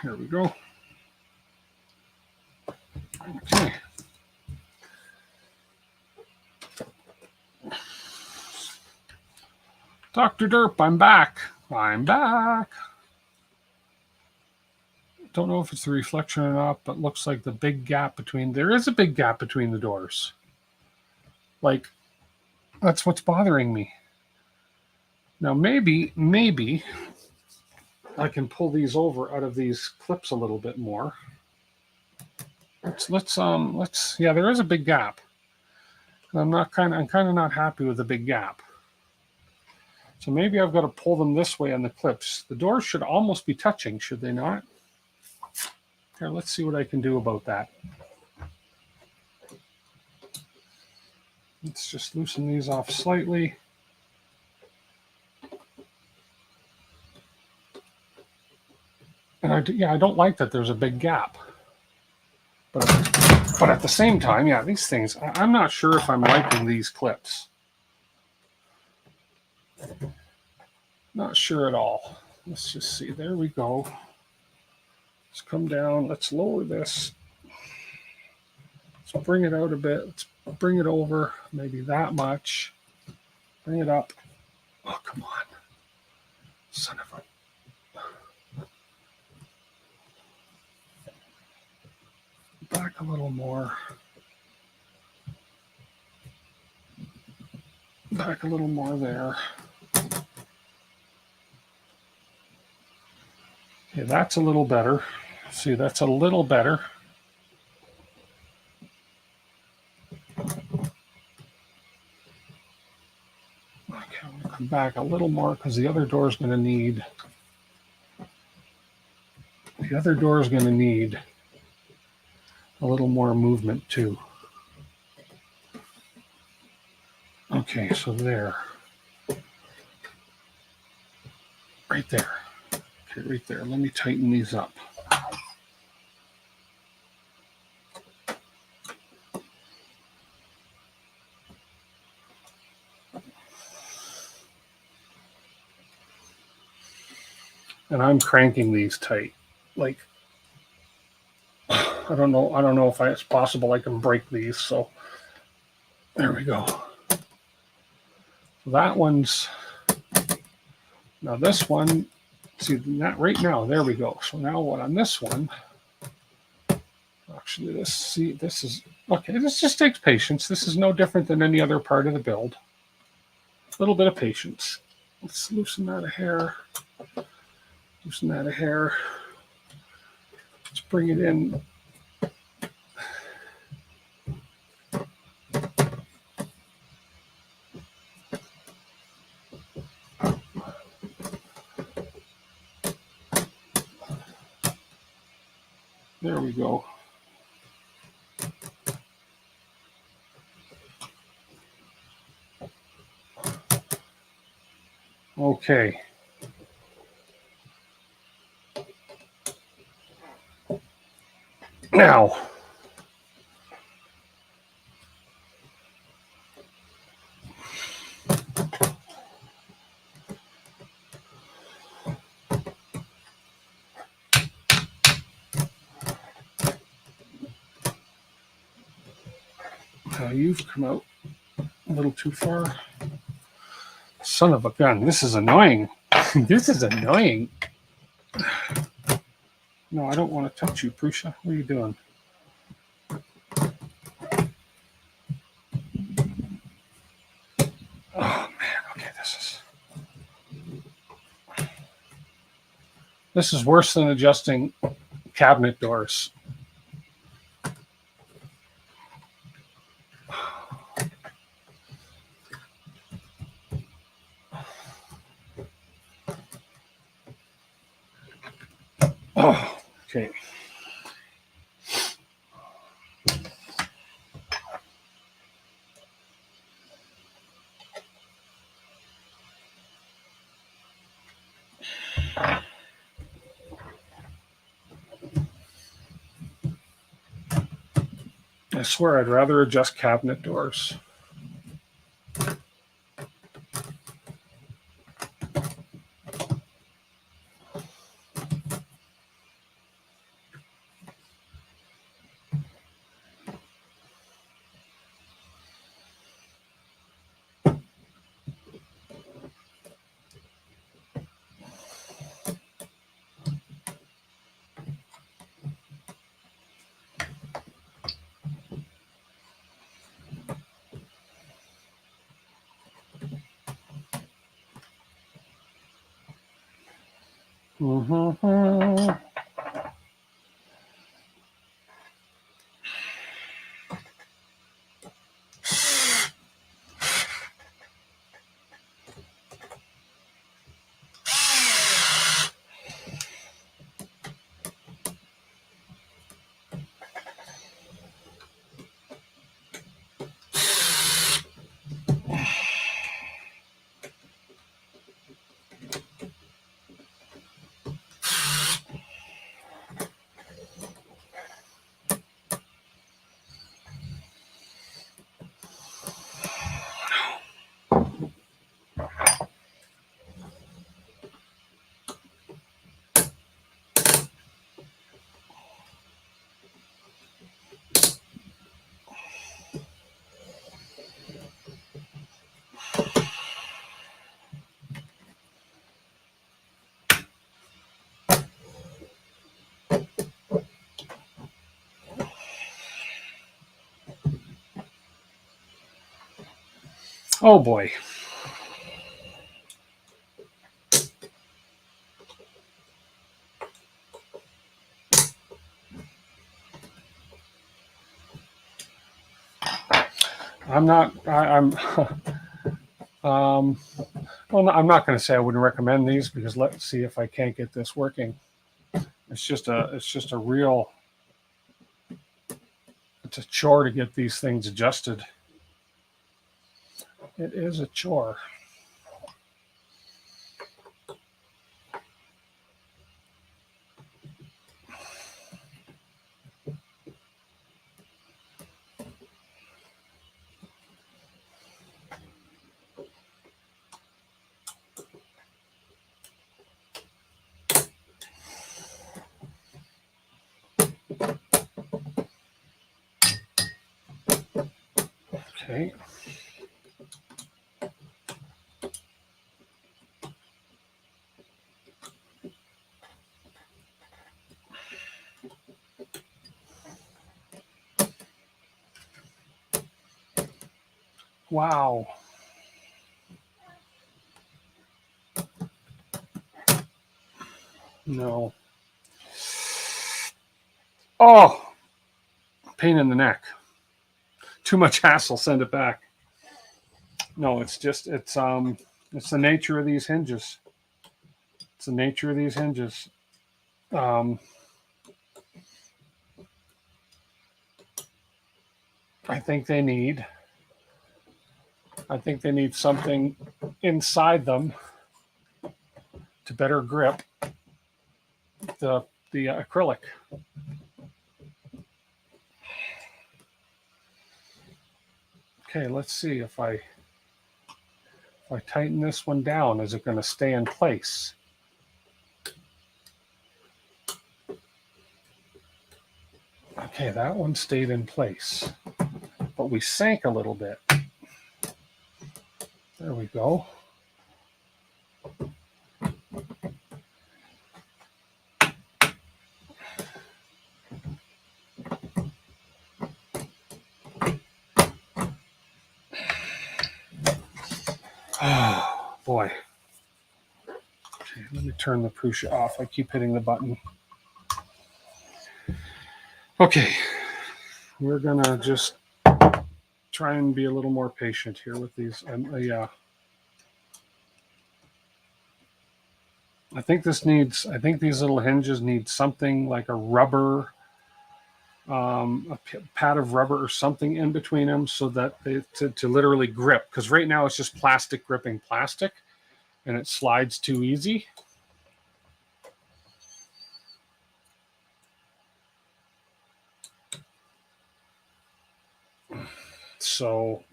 here we go. Okay. Dr. Derp, I'm back. I'm back. Don't know if it's the reflection or not, but looks like the big gap between, there is a big gap between the doors. Like, that's what's bothering me. Now, maybe I can pull these over out of these clips a little bit more. Let's yeah, there is a big gap. I'm kind of not happy with the big gap. So maybe I've got to pull them this way on the clips. The doors should almost be touching, should they not? Here, let's see what I can do about that. Let's just loosen these off slightly. And I don't like that there's a big gap. But at the same time, yeah, these things, I'm not sure if I'm liking these clips. Not sure at all. Let's just see. There we go. Let's come down. Let's lower this. Let's bring it out a bit. Let's bring it over maybe that much. Bring it up. Oh, come on. Son of a... Back a little more. Back a little more there. Okay, that's a little better. See, that's a little better. Okay, I'm going to come back a little more because the other door is going to need... The other door is going to need a little more movement too. Okay, so there. Right there. Okay, right there. Let me tighten these up. And I'm cranking these tight. Like, I don't know if it's possible I can break these, so there we go. That one's, now this one, see that right now, there we go. So now what on this one, actually this is, okay, this just takes patience. This is no different than any other part of the build. A little bit of patience. Let's loosen that a hair. Loosen that a hair. Let's bring it in. There we go. Okay. Now, you've come out a little too far. Son of a gun. This is annoying. This is annoying. No, I don't want to touch you, Prusha. What are you doing? Oh, man. Okay, this is worse than adjusting cabinet doors. Oh, okay. I swear I'd rather adjust cabinet doors. Mm-hmm. Oh boy. I'm not. I'm. Well, no, I'm not going to say I wouldn't recommend these because let's see if I can't get this working. It's just a real. It's a chore to get these things adjusted. It is a chore. Okay. Wow. No. Oh, pain in the neck. Too much hassle. Send it back. No, it's the nature of these hinges. It's the nature of these hinges. Um, I think they need. I think they need something inside them to better grip the acrylic. Okay, let's see if I tighten this one down, is it going to stay in place? Okay, that one stayed in place, but we sank a little bit. There we go. Oh, boy. Okay, let me turn the Prusa off. I keep hitting the button. Okay, we're going to just try and be a little more patient here with these. I think these little hinges need something like a rubber, a pad of rubber or something in between them so that they to literally grip. Because right now it's just plastic gripping plastic, and it slides too easy. So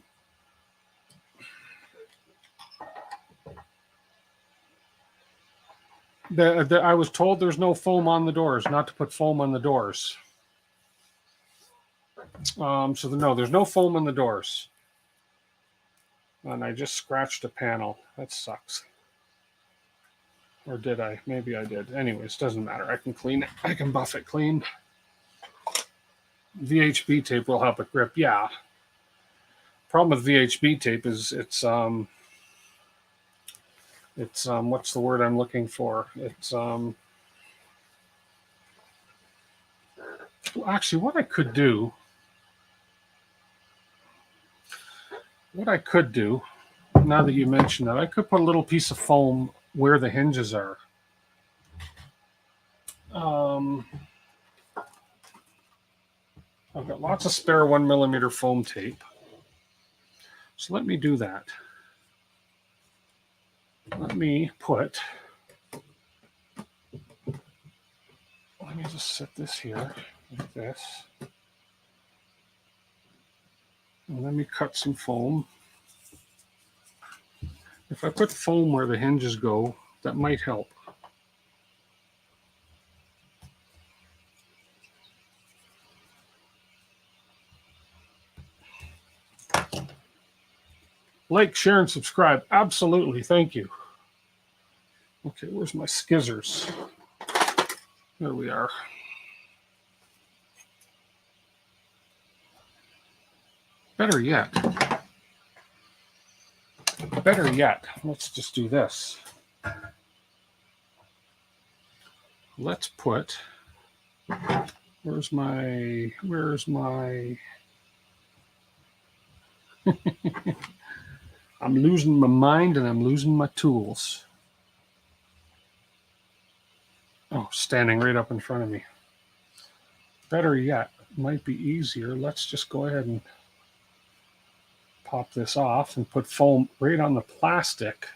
I was told there's no foam on the doors, not to put foam on the doors. No, there's no foam on the doors. And I just scratched a panel. That sucks. Or did I? Maybe I did. Anyways, doesn't matter. I can clean it. I can buff it clean. VHB tape will help it grip. Yeah. Problem with VHB tape is it's what's the word I'm looking for? It's actually what I could do, now that you mention that, I could put a little piece of foam where the hinges are. I've got lots of spare 1mm foam tape. So let me do that. Let me just set this here like this. And let me cut some foam. If I put foam where the hinges go, that might help. Like, share, and subscribe. Absolutely. Thank you. Okay, where's my skizzers? There we are. Better yet, let's just do this. Let's put, where's my I'm losing my mind and I'm losing my tools. Oh, standing right up in front of me. Better yet, might be easier. Let's just go ahead and pop this off and put foam right on the plastic.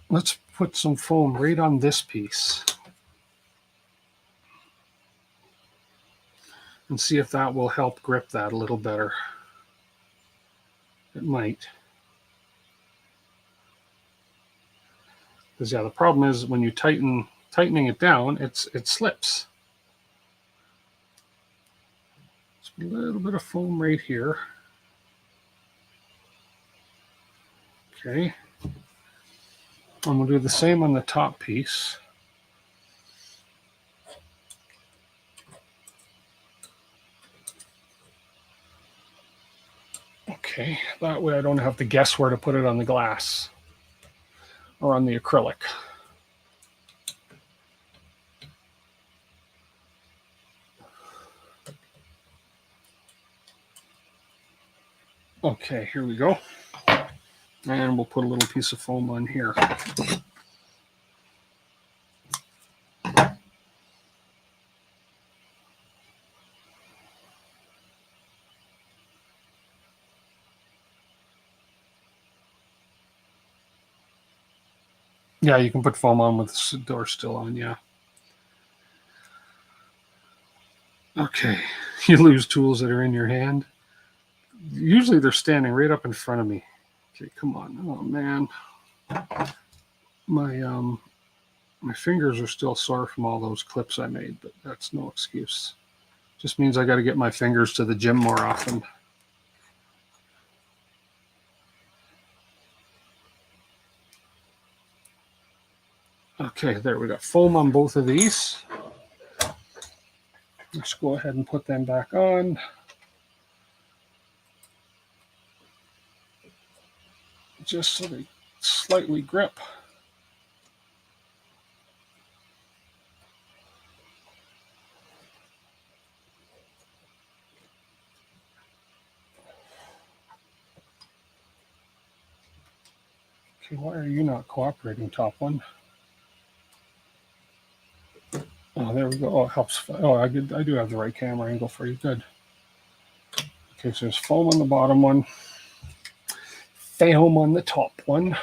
Let's put some foam right on this piece and see if that will help grip that a little better. It might. Because yeah, the problem is when you tightening it down, it slips. Just a little bit of foam right here. Okay. And we'll do the same on the top piece. Okay, that way I don't have to guess where to put it on the glass or on the acrylic. Okay, here we go. And we'll put a little piece of foam on here. Yeah, you can put foam on with the door still on, yeah. Okay, you lose tools that are in your hand. Usually they're standing right up in front of me. Okay, come on. Oh man. My fingers are still sore from all those clips I made, but that's no excuse. Just means I got to get my fingers to the gym more often. Okay, there we got foam on both of these. Let's go ahead and put them back on. Just so they slightly grip. Okay, why are you not cooperating, top one? Oh, there we go. Oh, it helps. Oh, I do have the right camera angle for you. Good. Okay, so there's foam on the bottom one, foam on the top one.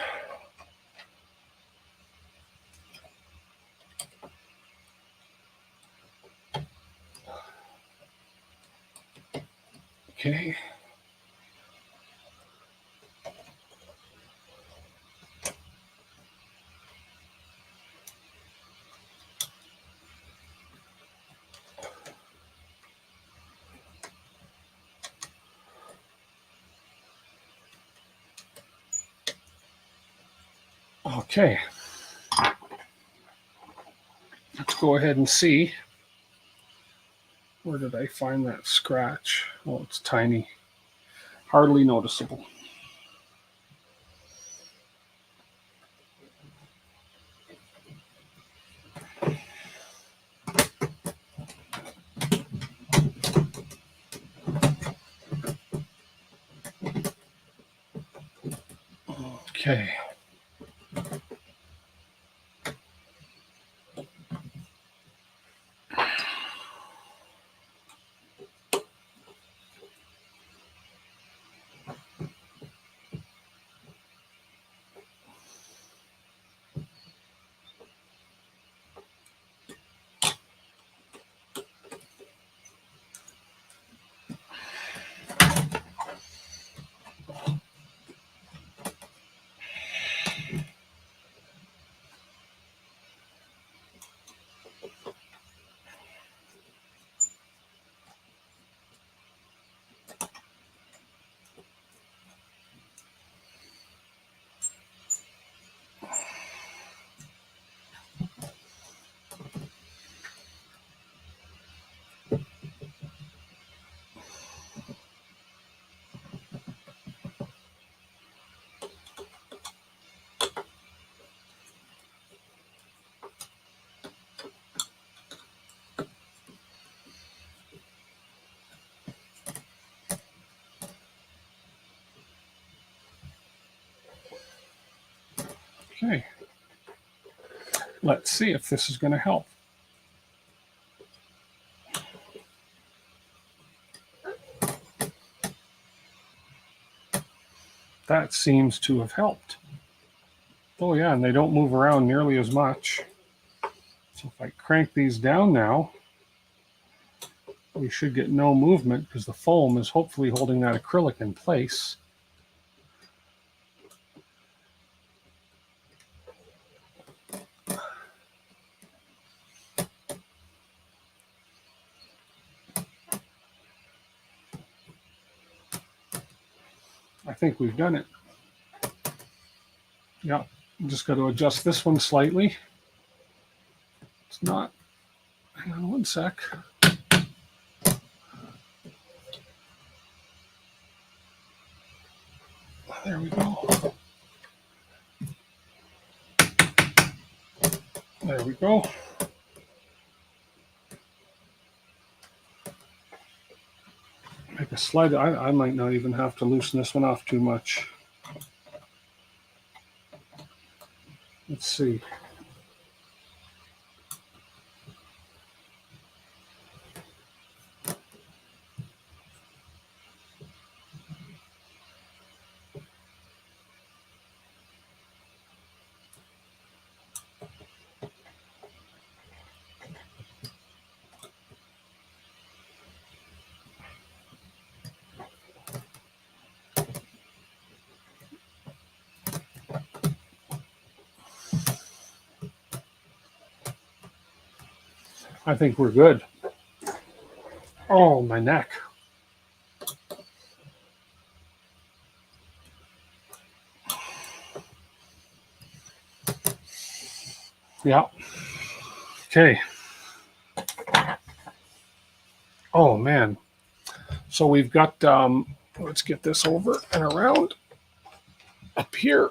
Okay. Okay. Let's go ahead and see. Where did I find that scratch? Oh, it's tiny. Hardly noticeable. Okay. Okay. Let's see if this is going to help. That seems to have helped. Oh yeah, and they don't move around nearly as much. So if I crank these down now, we should get no movement because the foam is hopefully holding that acrylic in place. I think we've done it. Yeah, just got to adjust this one slightly. It's not. Hang on one sec. There we go. There we go. Make a slide. I might not even have to loosen this one off too much. Let's see. I think we're good. Oh, my neck. Yeah. Okay. Oh, man. So we've got, let's get this over and around, up here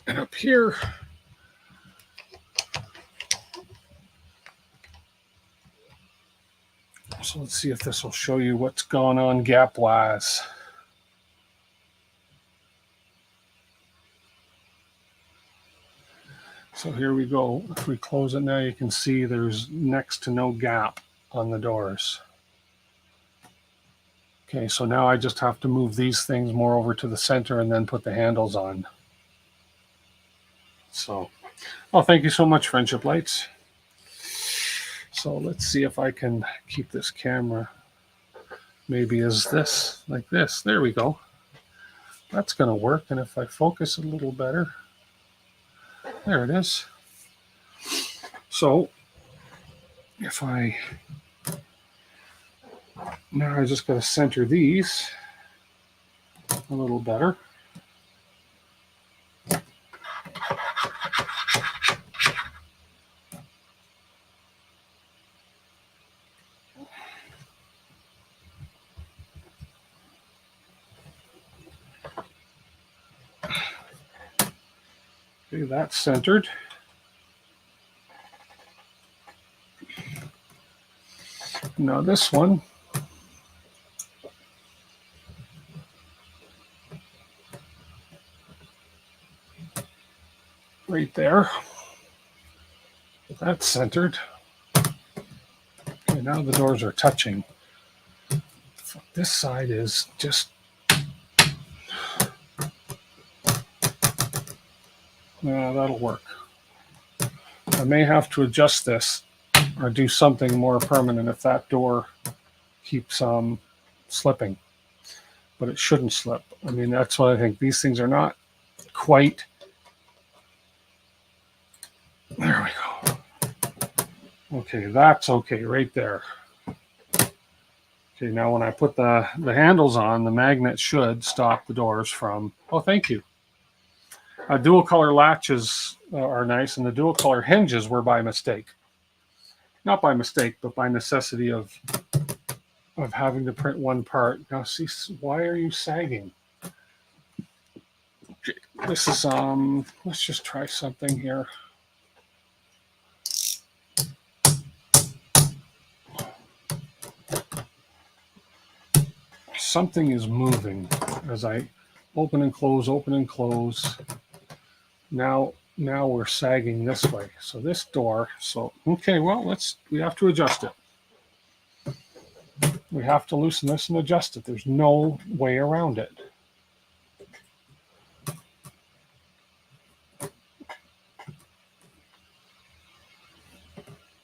and up here. So let's see if this will show you what's going on gap-wise. So here we go. If we close it now, you can see there's next to no gap on the doors. Okay, so now I just have to move these things more over to the center and then put the handles on. So, oh, thank you so much, Friendship Lights. So let's see if I can keep this camera maybe as this, like this. There we go. That's going to work. And if I focus a little better, there it is. So if I, now I just got to center these a little better. Okay, that's centered. Now this one, right there, that's centered. Okay, now the doors are touching. This side is just, that'll work. I may have to adjust this or do something more permanent if that door keeps slipping, but it shouldn't slip. I mean, that's what I think. These things are not quite. There we go. Okay, that's okay right there. Okay, now when I put the handles on, the magnet should stop the doors from, oh, thank you. Dual color latches are nice, and the dual color hinges were by mistake. Not by mistake, but by necessity of having to print one part. Now, see, why are you sagging? Okay, this is, let's just try something here. Something is moving as I open and close, open and close. Now we're sagging this way. So this door, so, okay, well, we have to adjust it. We have to loosen this and adjust it. There's no way around it.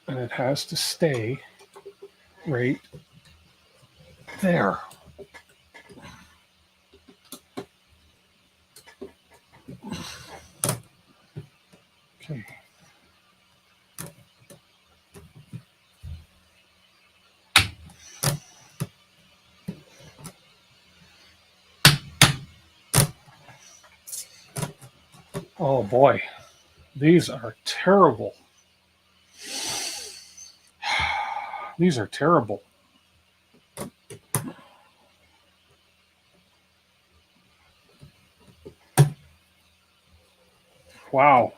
And it has to stay right there. Okay. Oh boy, these are terrible. These are terrible. Wow.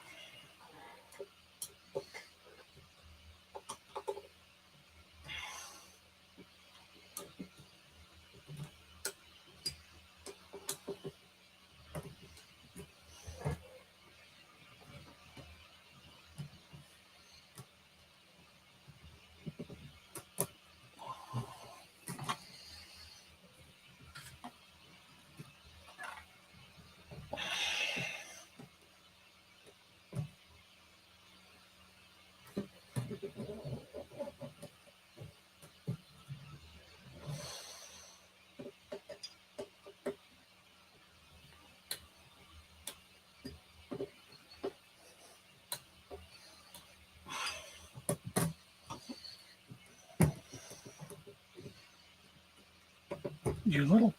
You little...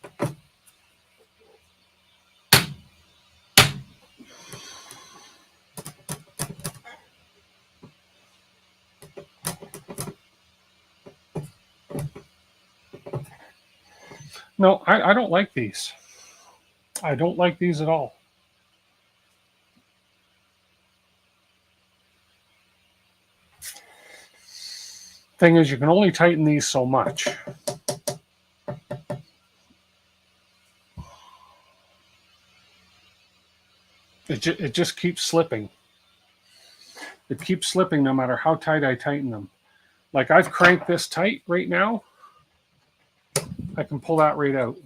No, I don't like these. I don't like these at all. Thing is, you can only tighten these so much. It just keeps slipping. It keeps slipping no matter how tight I tighten them. Like I've cranked this tight right now. I can pull that right out.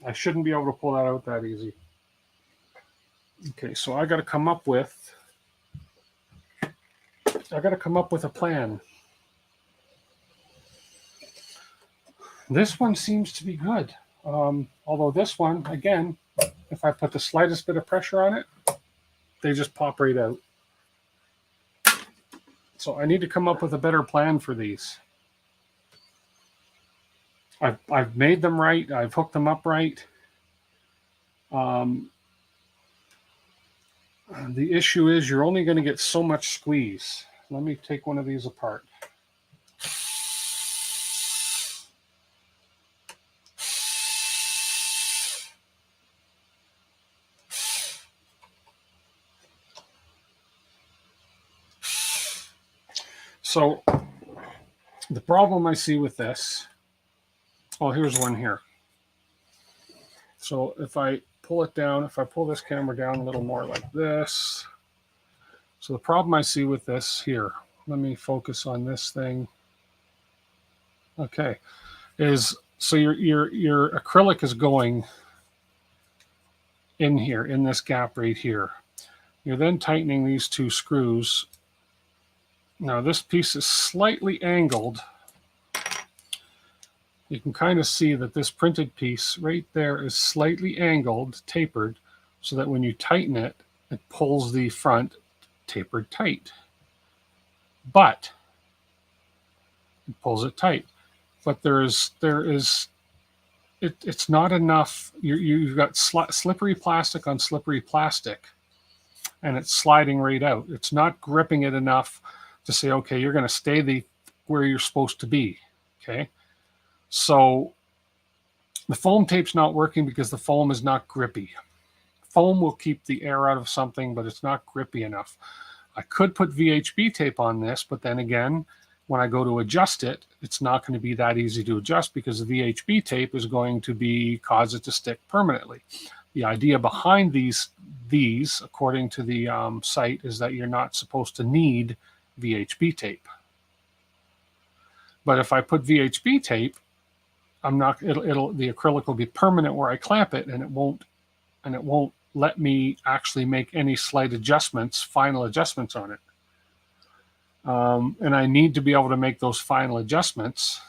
I shouldn't be able to pull that out that easy. Okay, so I got to come up with a plan. This one seems to be good. Although this one, again, if I put the slightest bit of pressure on it, they just pop right out. So I need to come up with a better plan for these. I've made them right. I've hooked them up right. The issue is you're only going to get so much squeeze. Let me take one of these apart. So the problem I see with this, oh, here's one here. So if I pull it down, if I pull this camera down a little more like this. So the problem I see with this here, let me focus on this thing. Okay, is so your acrylic is going in here, in this gap right here. You're then tightening these two screws. Now this piece is slightly angled. You can kind of see that this printed piece right there is slightly angled, tapered, so that when you tighten it, it pulls the front tapered tight. But it pulls it tight. But it's not enough. You've got slippery plastic on slippery plastic, and it's sliding right out. It's not gripping it enough to say, okay, you're going to stay where you're supposed to be. Okay. So the foam tape's not working because the foam is not grippy. Foam will keep the air out of something, but it's not grippy enough. I could put VHB tape on this, but then again, when I go to adjust it, it's not going to be that easy to adjust because the VHB tape is going to cause it to stick permanently. The idea behind these, according to the site, is that you're not supposed to need VHB tape. But if I put VHB tape, the acrylic will be permanent where I clamp it, and it won't let me actually make any slight adjustments, final adjustments on it. And I need to be able to make those final adjustments.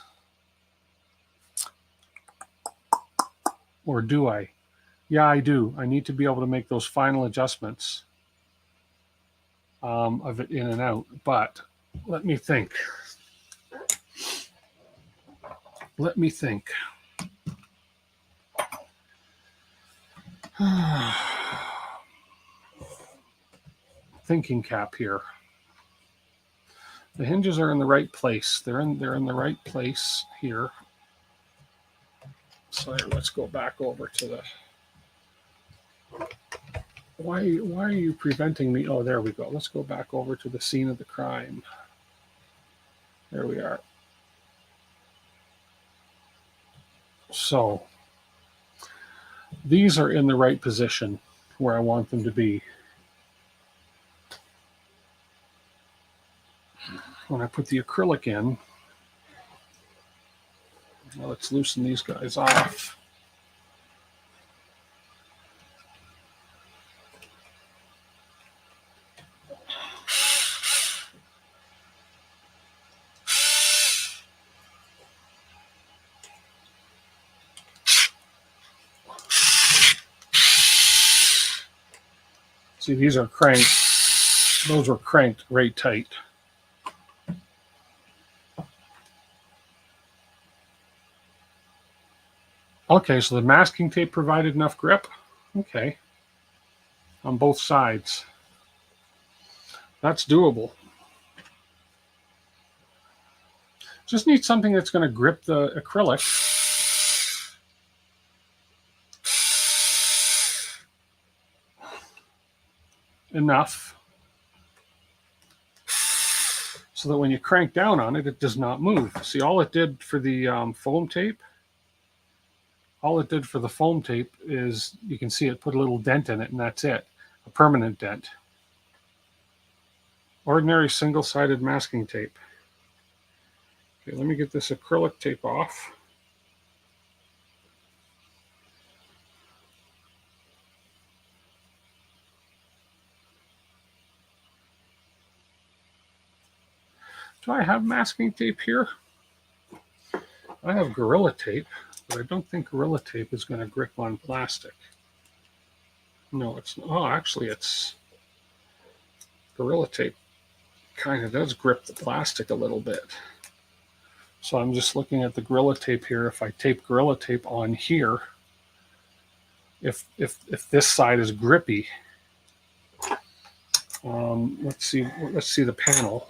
Or do I? Yeah, I do. I need to be able to make those final adjustments of it in and out. But let me think. Thinking cap here. The hinges are in the right place. They're in the right place here. So let's go back over to the. Why are you preventing me? Oh, there we go. Let's go back over to the scene of the crime. There we are. So these are in the right position where I want them to be. When I put the acrylic in, now let's loosen these guys off. See, these are cranked. Those were cranked right tight. . Okay, so the masking tape provided enough grip. Okay. On both sides. That's doable. Just need something that's going to grip the acrylic. Enough so that when you crank down on it, it does not move. See, all it did for the foam tape, is, you can see it put a little dent in it, and that's it. A permanent dent. Ordinary single-sided masking tape. Okay, let me get this acrylic tape off. Do I have masking tape here? I have Gorilla Tape, but I don't think Gorilla Tape is going to grip on plastic. No, it's not. Oh, actually, it's Gorilla Tape. Kind of does grip the plastic a little bit. So I'm just looking at the Gorilla Tape here. If I tape Gorilla Tape on here, if this side is grippy, let's see the panel.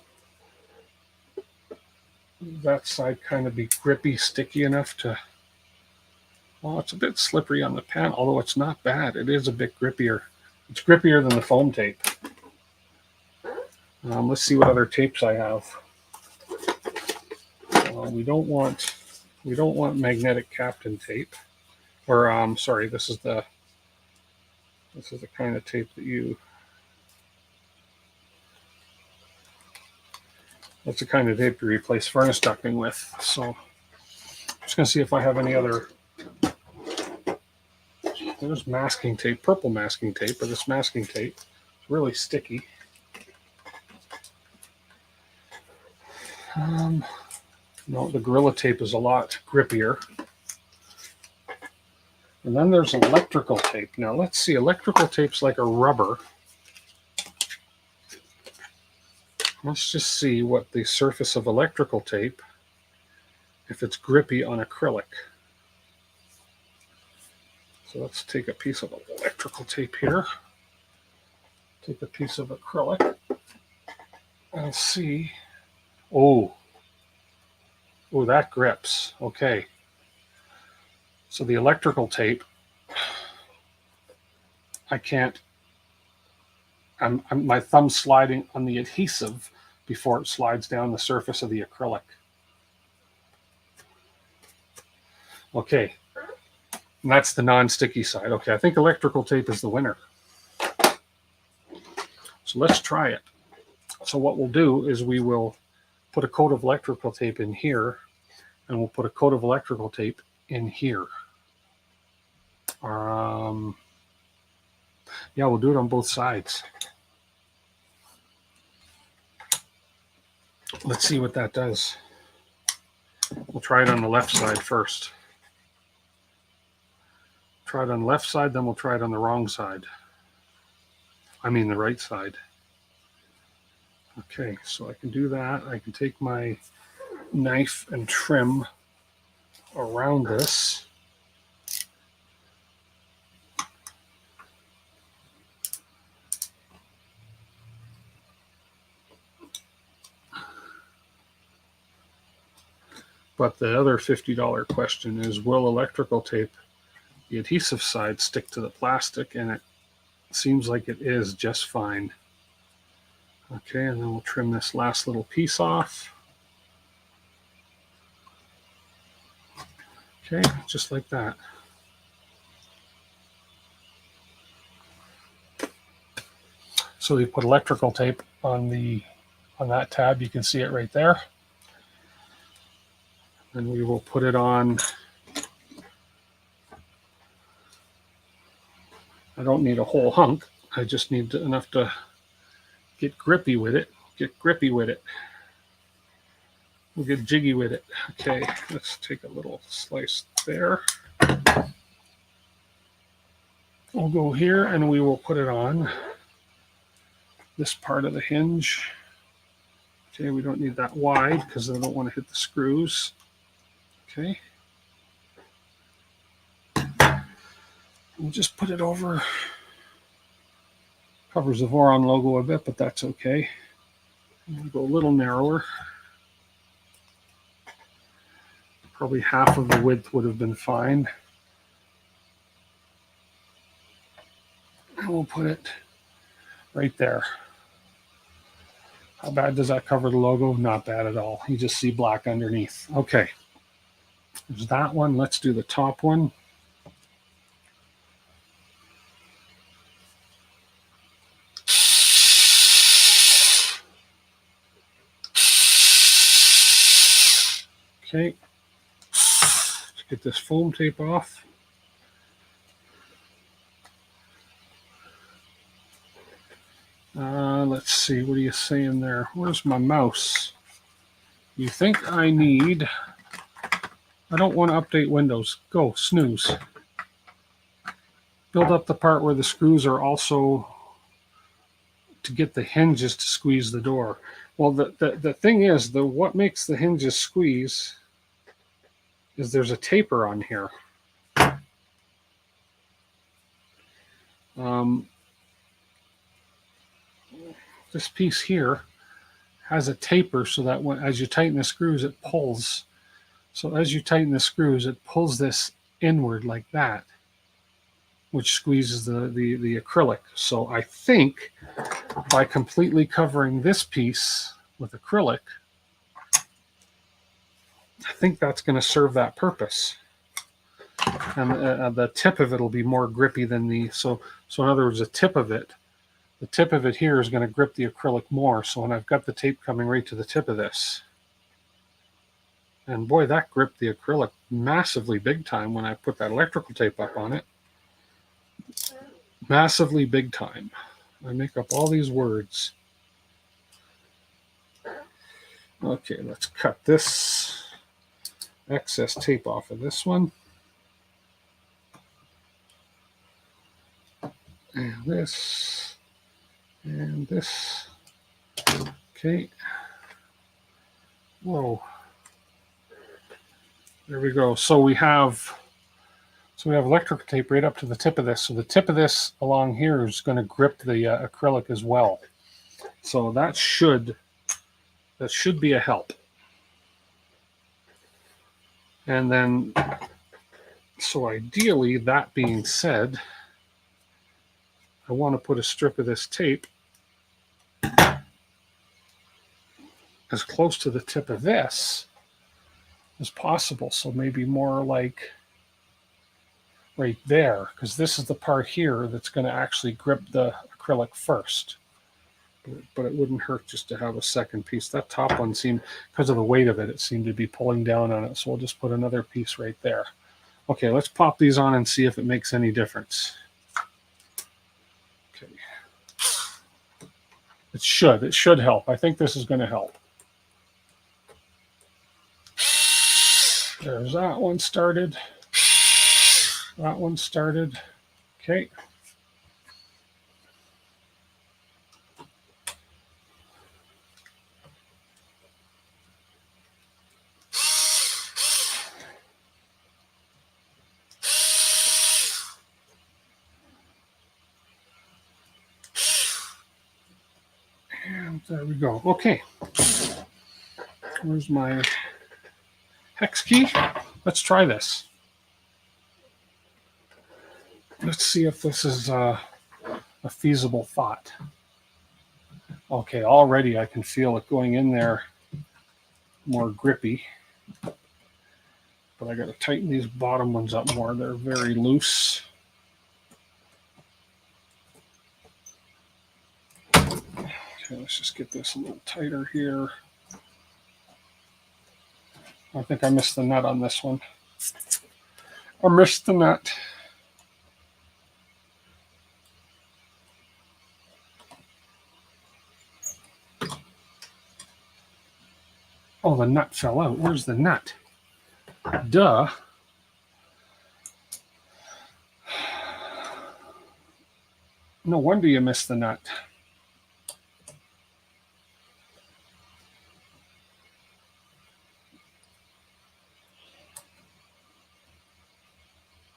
That side kind of be grippy, sticky enough to. Well, it's a bit slippery on the panel, although it's not bad. It is a bit grippier. It's grippier than the foam tape. Let's see what other tapes I have. We don't want magnetic Captain tape, or sorry, this is the kind of tape that you. That's the kind of tape you replace furnace ducting with. So I'm just going to see if I have any other. There's masking tape, purple masking tape, but this masking tape is really sticky. No, the Gorilla Tape is a lot grippier. And then there's electrical tape. Now let's see, electrical tape's like a rubber. Let's just see what the surface of electrical tape, if it's grippy on acrylic. So let's take a piece of electrical tape here. Take a piece of acrylic and see. Oh, that grips. Okay. So the electrical tape, I can't. My thumb's sliding on the adhesive before it slides down the surface of the acrylic. Okay, and that's the non-sticky side. Okay, I think electrical tape is the winner. So let's try it. So what we'll do is we will put a coat of electrical tape in here, and we'll put a coat of electrical tape in here. Yeah, we'll do it on both sides. Let's see what that does. We'll try it on the left side first. Try it on the left side, then we'll try it on the wrong side. I mean the right side. Okay, so I can do that. I can take my knife and trim around this. But the other $50 question is, will electrical tape, the adhesive side, stick to the plastic? And it seems like it is just fine. Okay, and then we'll trim this last little piece off. Okay, just like that. So we put electrical tape on that tab. You can see it right there. And we will put it on. I don't need a whole hunk. I just need enough to get grippy with it. We'll get jiggy with it. Okay, let's take a little slice there. We'll go here and we will put it on this part of the hinge. Okay, we don't need that wide because I don't want to hit the screws. Okay. We'll just put it over. Covers the Voron logo a bit, but that's okay. We'll go a little narrower. Probably half of the width would have been fine. And we'll put it right there. How bad does that cover the logo? Not bad at all. You just see black underneath. Okay. There's that one. Let's do the top one. Okay. Let's get this foam tape off. Let's see. What are you saying there? Where's my mouse? You think I need... I don't want to update Windows. Go, snooze. Build up the part where the screws are also to get the hinges to squeeze the door. Well, the thing is, what makes the hinges squeeze is there's a taper on here. This piece here has a taper so that as you tighten the screws, it pulls. So as you tighten the screws, it pulls this inward like that, which squeezes the acrylic. So I think by completely covering this piece with acrylic, I think that's going to serve that purpose. And the tip of it will be more grippy than so in other words, the tip of it here is going to grip the acrylic more. So when I've got the tape coming right to the tip of this, and boy, that gripped the acrylic massively big time when I put that electrical tape up on it. Massively big time. I make up all these words. Okay, let's cut this excess tape off of this one. And this. And this. Okay. Whoa. There we go. So we have electrical tape right up to the tip of this. So the tip of this along here is going to grip the acrylic as well. So that should be a help. And then, so ideally, that being said, I want to put a strip of this tape as close to the tip of this as possible. So maybe more like right there, because this is the part here that's going to actually grip the acrylic first. But it wouldn't hurt just to have a second piece. That top one seemed, because of the weight of it, it seemed to be pulling down on it. So we'll just put another piece right there. Okay, let's pop these on and see if it makes any difference. Okay. It should help. I think this is going to help. There's that one started. That one started. Okay. And there we go. Okay. Where's my hex key? Let's try this. Let's see if this is a feasible thought. Okay, already I can feel it going in there more grippy. But I got to tighten these bottom ones up more. They're very loose. Okay, let's just get this a little tighter here. I think I missed the nut on this one. I missed the nut. Oh, the nut fell out. Where's the nut? Duh. No wonder you missed the nut.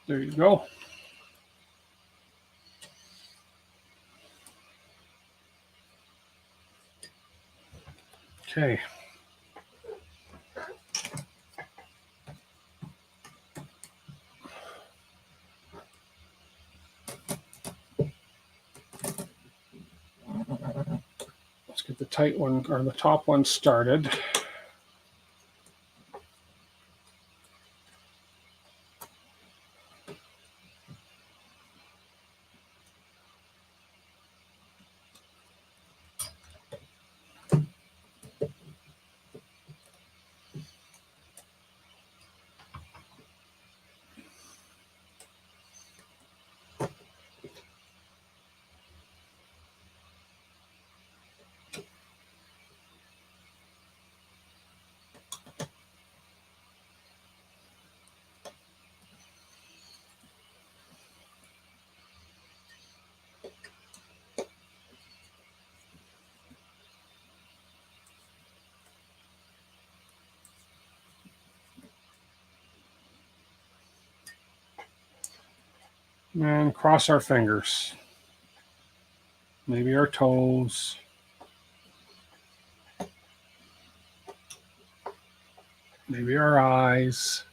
There you go. Okay. Let's get the tight one, or the top one, started. And cross our fingers. Maybe our toes. Maybe our eyes.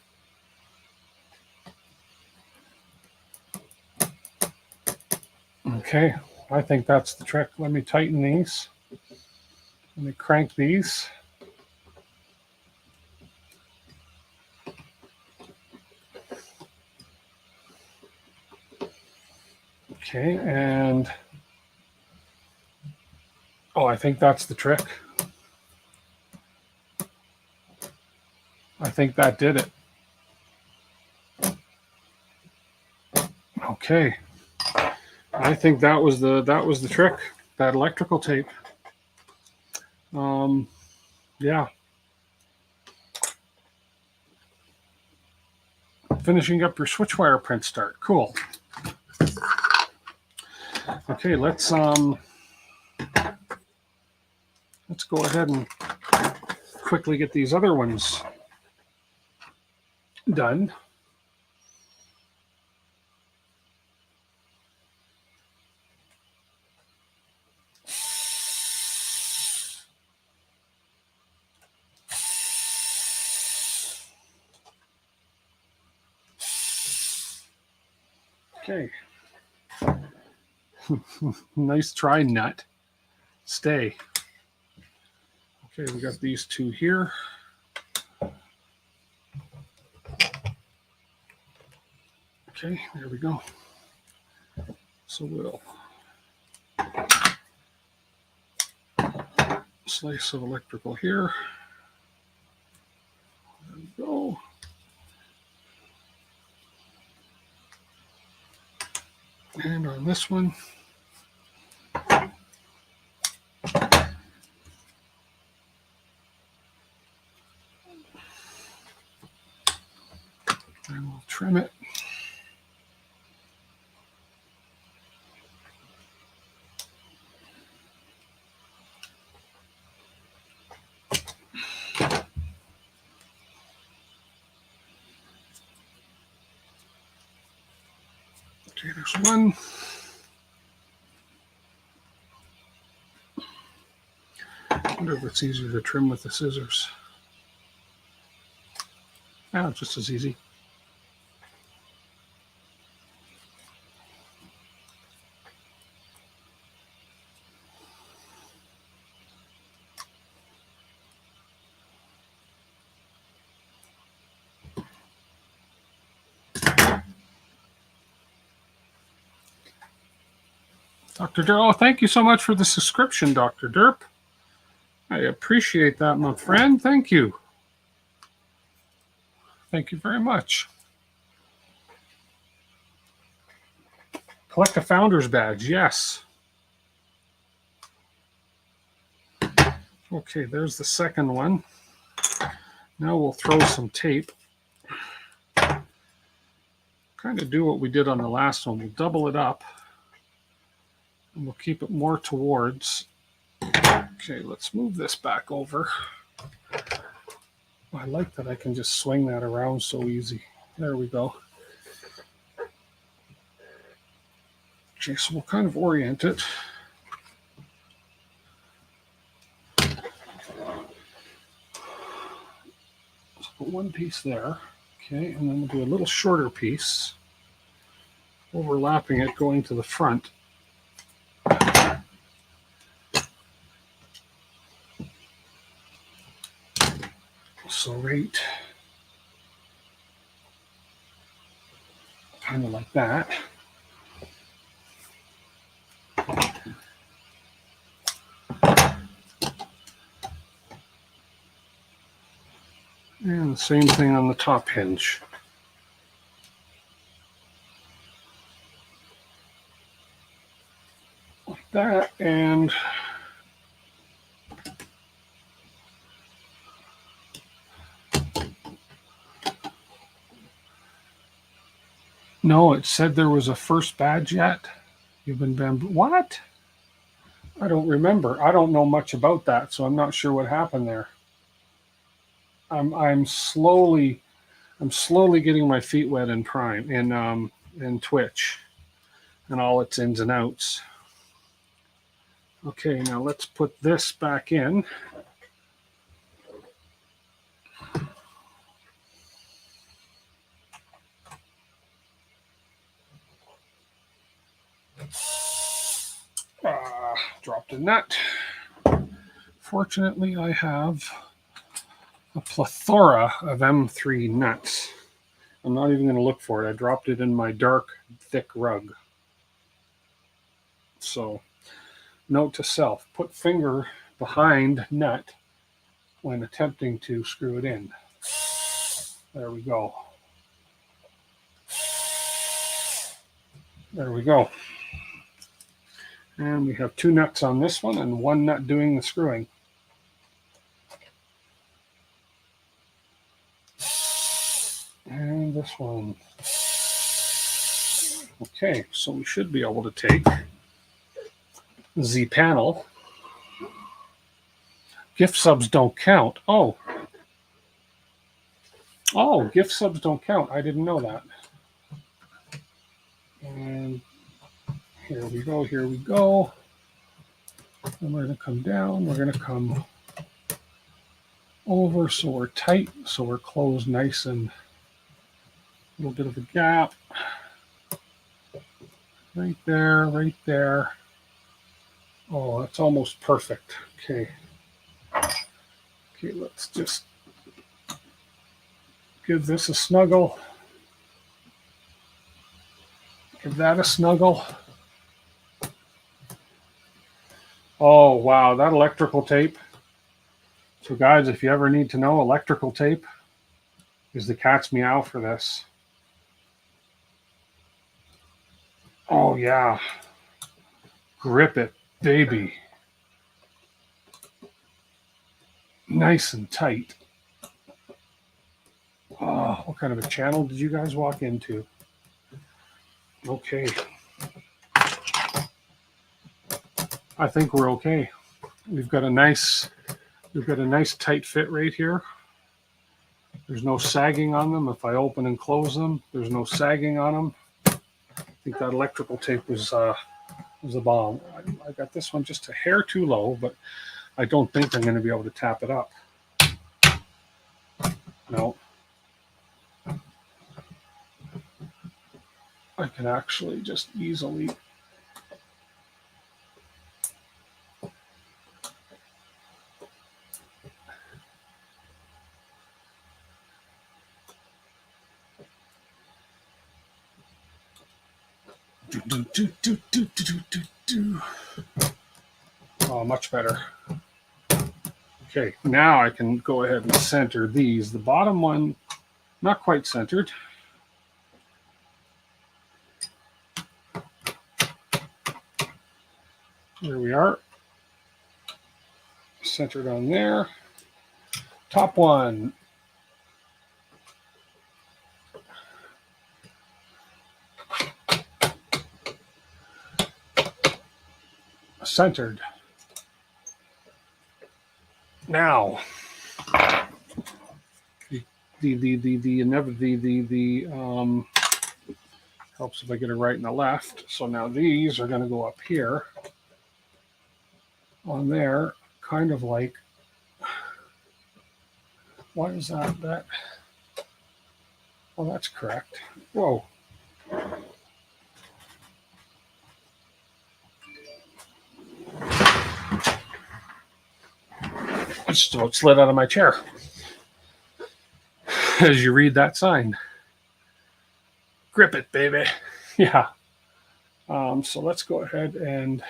Okay, I think that's the trick. Let me tighten these. Let me crank these. Okay, and oh, I think that's the trick. I think that did it. Okay. I think that was the trick. That electrical tape. Yeah. Finishing up your switch wire print start. Cool. Okay, let's go ahead and quickly get these other ones done. Okay. Nice try, nut. Stay. Okay, we got these two here. Okay, there we go. So we'll slice of electrical here. There we go. And on this one, and we'll trim it. Okay, there's one. I wonder if it's easier to trim with the scissors. Ah, just as easy. Dr. Derp, oh, thank you so much for the subscription, Dr. Derp. I appreciate that, my friend. Thank you. Thank you very much. Collect a founder's badge, yes. Okay, there's the second one. Now we'll throw some tape. Kind of do what we did on the last one. We'll double it up. And we'll keep it more towards. Okay, let's move this back over. I like that I can just swing that around so easy. There we go. Okay, so we'll kind of orient it. put one piece there. Okay, and then we'll do a little shorter piece, overlapping it going to the front. So right, kind of like that. And the same thing on the top hinge. Like that, and no, it said there was a first badge yet. You've been bamboo. What? I don't remember. I don't know much about that, so I'm not sure what happened there. I'm slowly getting my feet wet in Prime in Twitch and all its ins and outs. Okay, now let's put this back in. Dropped a nut. Fortunately, I have a plethora of M3 nuts. I'm not even going to look for it. I dropped it in my dark, thick rug. So, note to self, put finger behind nut when attempting to screw it in. There we go. There we go. And we have 2 nuts on this one and 1 nut doing the screwing. And this one. Okay, so we should be able to take the panel. Gift subs don't count. Oh, gift subs don't count. I didn't know that. And here we go, here we go. And we're going to come down. We're going to come over so we're tight, so we're closed nice and a little bit of a gap. Right there, right there. Oh, that's almost perfect. Okay. Okay, let's just give this a snuggle. Give that a snuggle. Oh, wow, that electrical tape. So guys, if you ever need to know, electrical tape is the cat's meow for this. Oh, yeah. Grip it, baby. Nice and tight. Oh, what kind of a channel did you guys walk into? Okay. I think we're okay. We've got a nice tight fit right here. There's no sagging on them. If I open and close them, there's no sagging on them. I think that electrical tape was a bomb. I got this one just a hair too low, but I don't think I'm going to be able to tap it up. No. I can actually just easily Oh, much better. Okay, now I can go ahead and center these. The bottom one, not quite centered. There we are. Centered on there. Top one. Centered. Now, helps if I get it right and the left. So now these are going to go up here on there, kind of like Why is that? Well, that's correct. Whoa. I just about slid out of my chair as you read that sign. Grip it, baby. Yeah. So let's go ahead and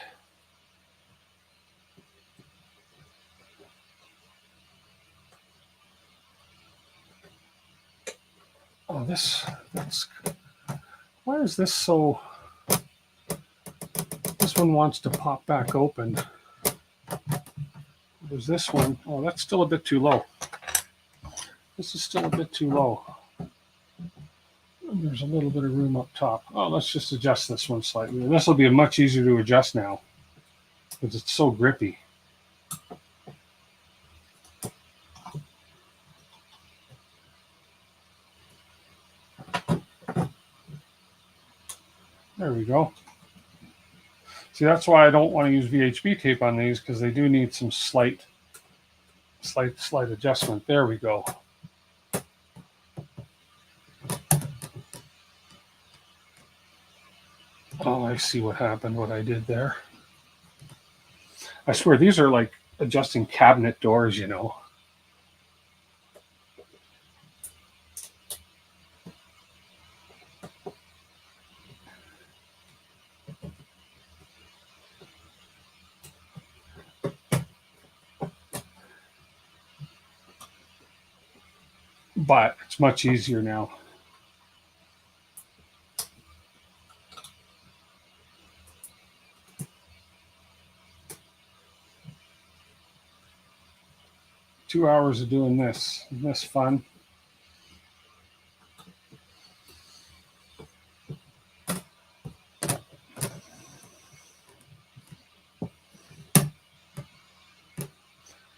that's why is this so? This one wants to pop back open. There's this one. Oh, that's still a bit too low. This is still a bit too low. And there's a little bit of room up top. Oh, let's just adjust this one slightly. This will be much easier to adjust now because it's so grippy. There we go. See, that's why I don't want to use VHB tape on these, because they do need some slight adjustment. There we go. Oh, I see what happened, what I did there. I swear, these are like adjusting cabinet doors, you know. But it's much easier now. Two hours of doing this. Isn't this fun?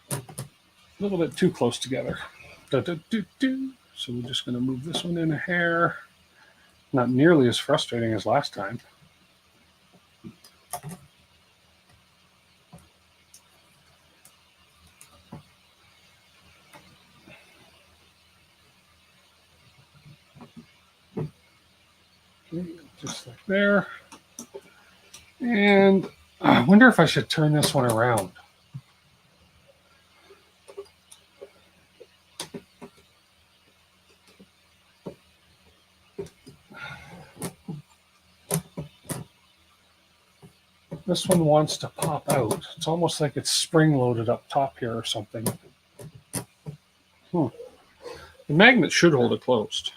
A little bit too close together. So we're just going to move this one in a hair. Not nearly as frustrating as last time. Okay, just like there. And I wonder if I should turn this one around. This one wants to pop out. It's almost like it's spring-loaded up top here or something. The magnet should hold it closed.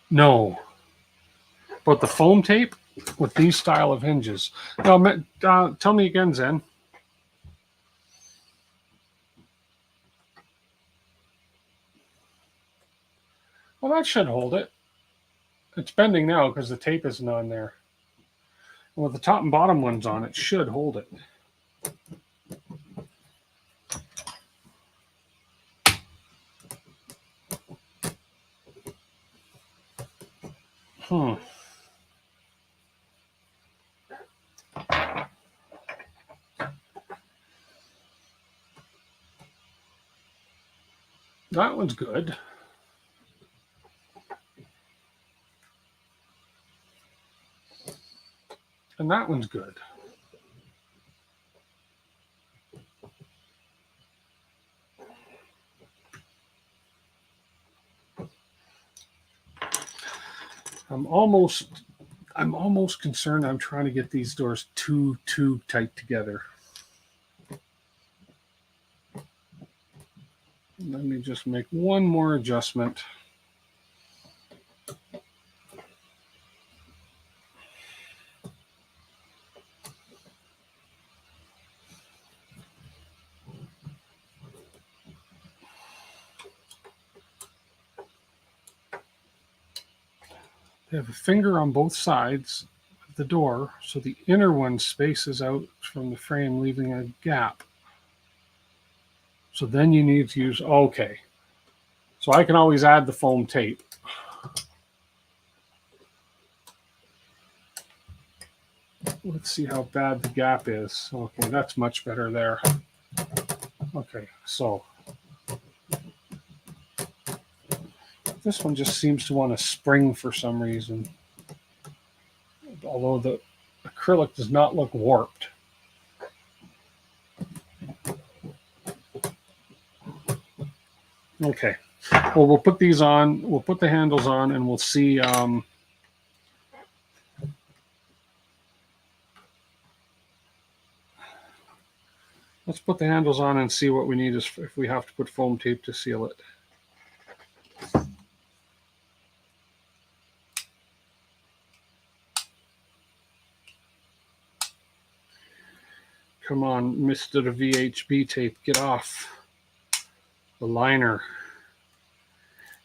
No. But the foam tape with these style of hinges. Now, tell me again, Zen. Well, that should hold it. It's bending now because the tape isn't on there. And with the top and bottom ones on, it should hold it. That one's good. And that one's good. I'm almost concerned I'm trying to get these doors too tight together. Let me just make one more adjustment. They have a finger on both sides of the door, so the inner one spaces out from the frame, leaving a gap. So then you need to use, okay. So I can always add the foam tape. Let's see how bad the gap is. Okay, that's much better there. Okay, so this one just seems to want to spring for some reason. Although the acrylic does not look warped. Okay, well, we'll put these on. We'll put the handles on, and we'll see. Let's put the handles on and see what we need is if we have to put foam tape to seal it. Come on, Mr. VHB tape, get off. The liner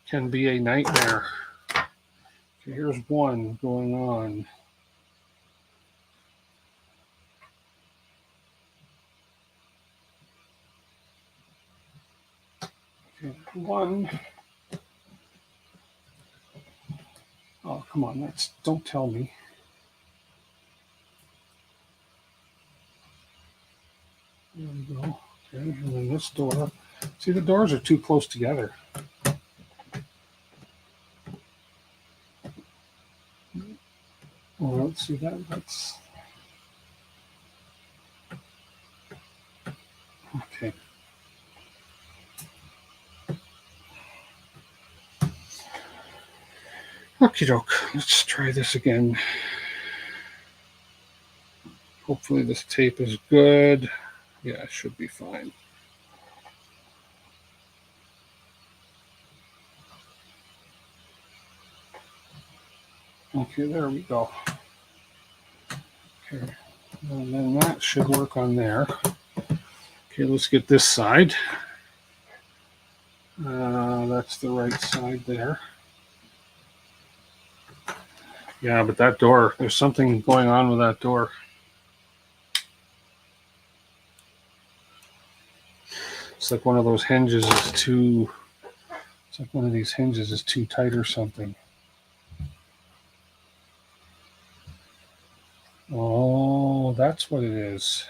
can be a nightmare. Okay, here's one going on. Okay, one. Oh, come on, don't tell me. There we go. Okay, and then this door. See, the doors are too close together. Well, let's see that's okay. Okie doke. Let's try this again. Hopefully this tape is good. Yeah, it should be fine. Okay, there we go. Okay, and then that should work on there. Okay, let's get this side. That's the right side there. Yeah, but that door, there's something going on with that door. It's like one of those hinges is too, it's like one of these hinges is too tight or something. Oh, that's what it is.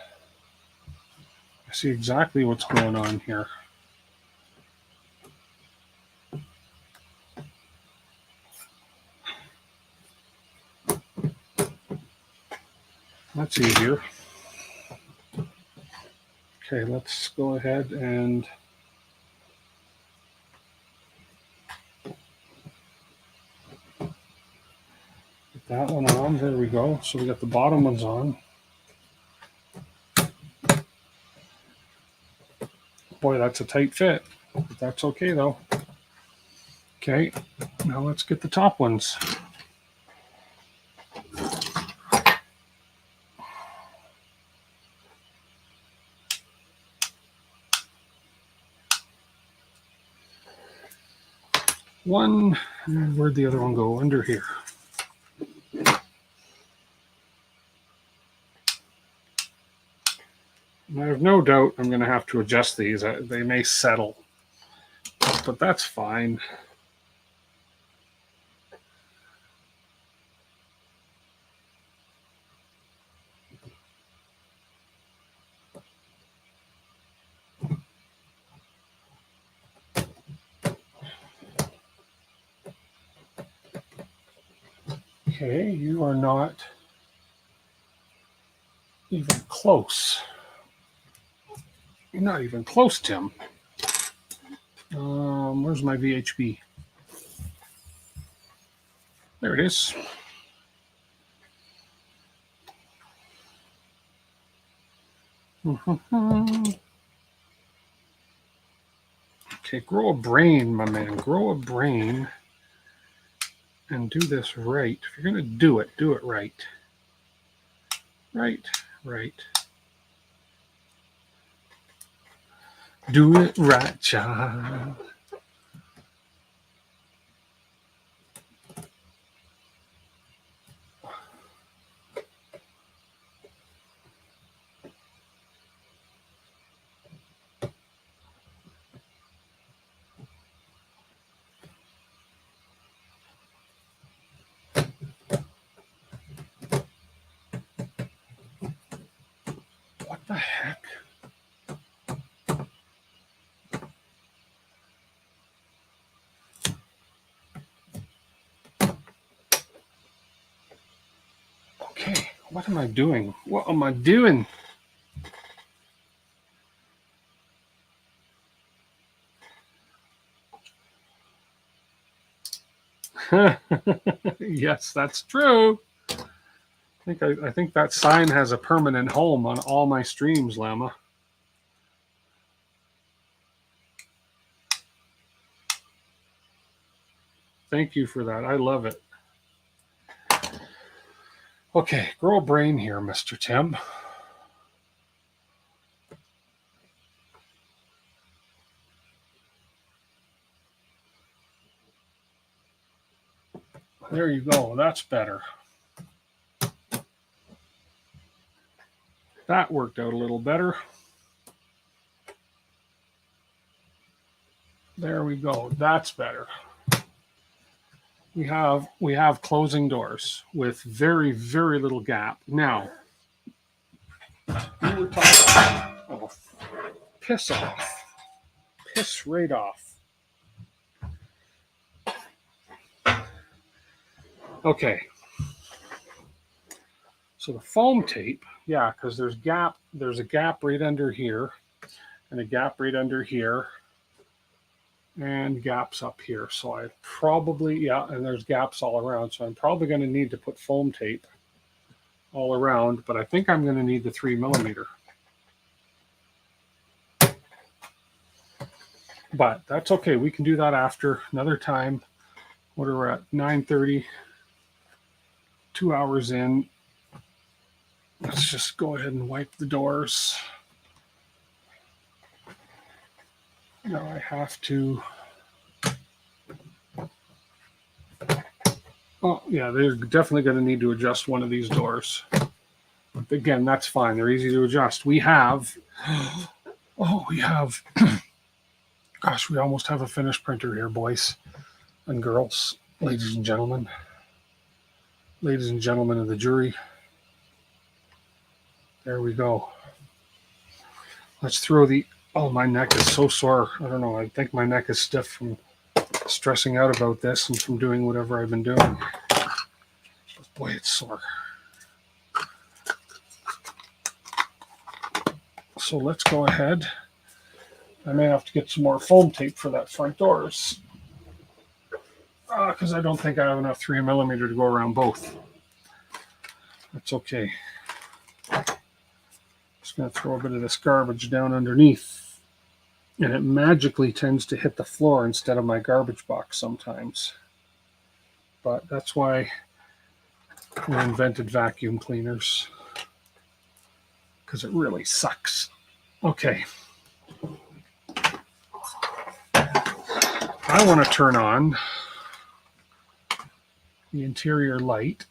I see exactly what's going on here. That's easier. Okay, let's go ahead and get that one on. There we go. So we got the bottom ones on. Boy, that's a tight fit. But that's okay though. Okay, now let's get the top ones. One, where'd the other one go? Under here. I have no doubt I'm going to have to adjust these. They may settle, but that's fine. Okay, you are not even close. You're not even close, Tim. Where's my VHB? There it is. Okay, grow a brain, my man. Grow a brain and do this right. If you're going to do it right. Right. Do it right, child. The heck? Okay, what am I doing? What am I doing? Yes, that's true. I think that sign has a permanent home on all my streams, Llama. Thank you for that. I love it. Okay, grow a brain here, Mr. Tim. There you go. That's better. That worked out a little better. There we go. That's better. We have closing doors with very, very little gap. Now, we were talking. Oh, piss off. Piss right off. Okay. So the foam tape, yeah, because there's a gap right under here, and a gap right under here, and gaps up here. So I probably, yeah, and there's gaps all around. So I'm probably going to need to put foam tape all around, but I think I'm going to need the 3mm. But that's okay. We can do that after another time. What are we at? 9:30, 2 hours in. Let's just go ahead and wipe the doors. Now I have to. Oh, yeah, they're definitely going to need to adjust one of these doors. But again, that's fine. They're easy to adjust. We have. Oh, we have. Gosh, we almost have a finished printer here, boys and girls, ladies and gentlemen. Ladies and gentlemen of the jury. There we go. Let's throw the. Oh, my neck is so sore. I don't know. I think my neck is stiff from stressing out about this and from doing whatever I've been doing. But boy, it's sore. So let's go ahead. I may have to get some more foam tape for that front doors. Because I don't think I have enough 3mm to go around both. That's okay. Just going to throw a bit of this garbage down underneath. And it magically tends to hit the floor instead of my garbage box sometimes. But that's why we invented vacuum cleaners. Because it really sucks. Okay. I want to turn on the interior light.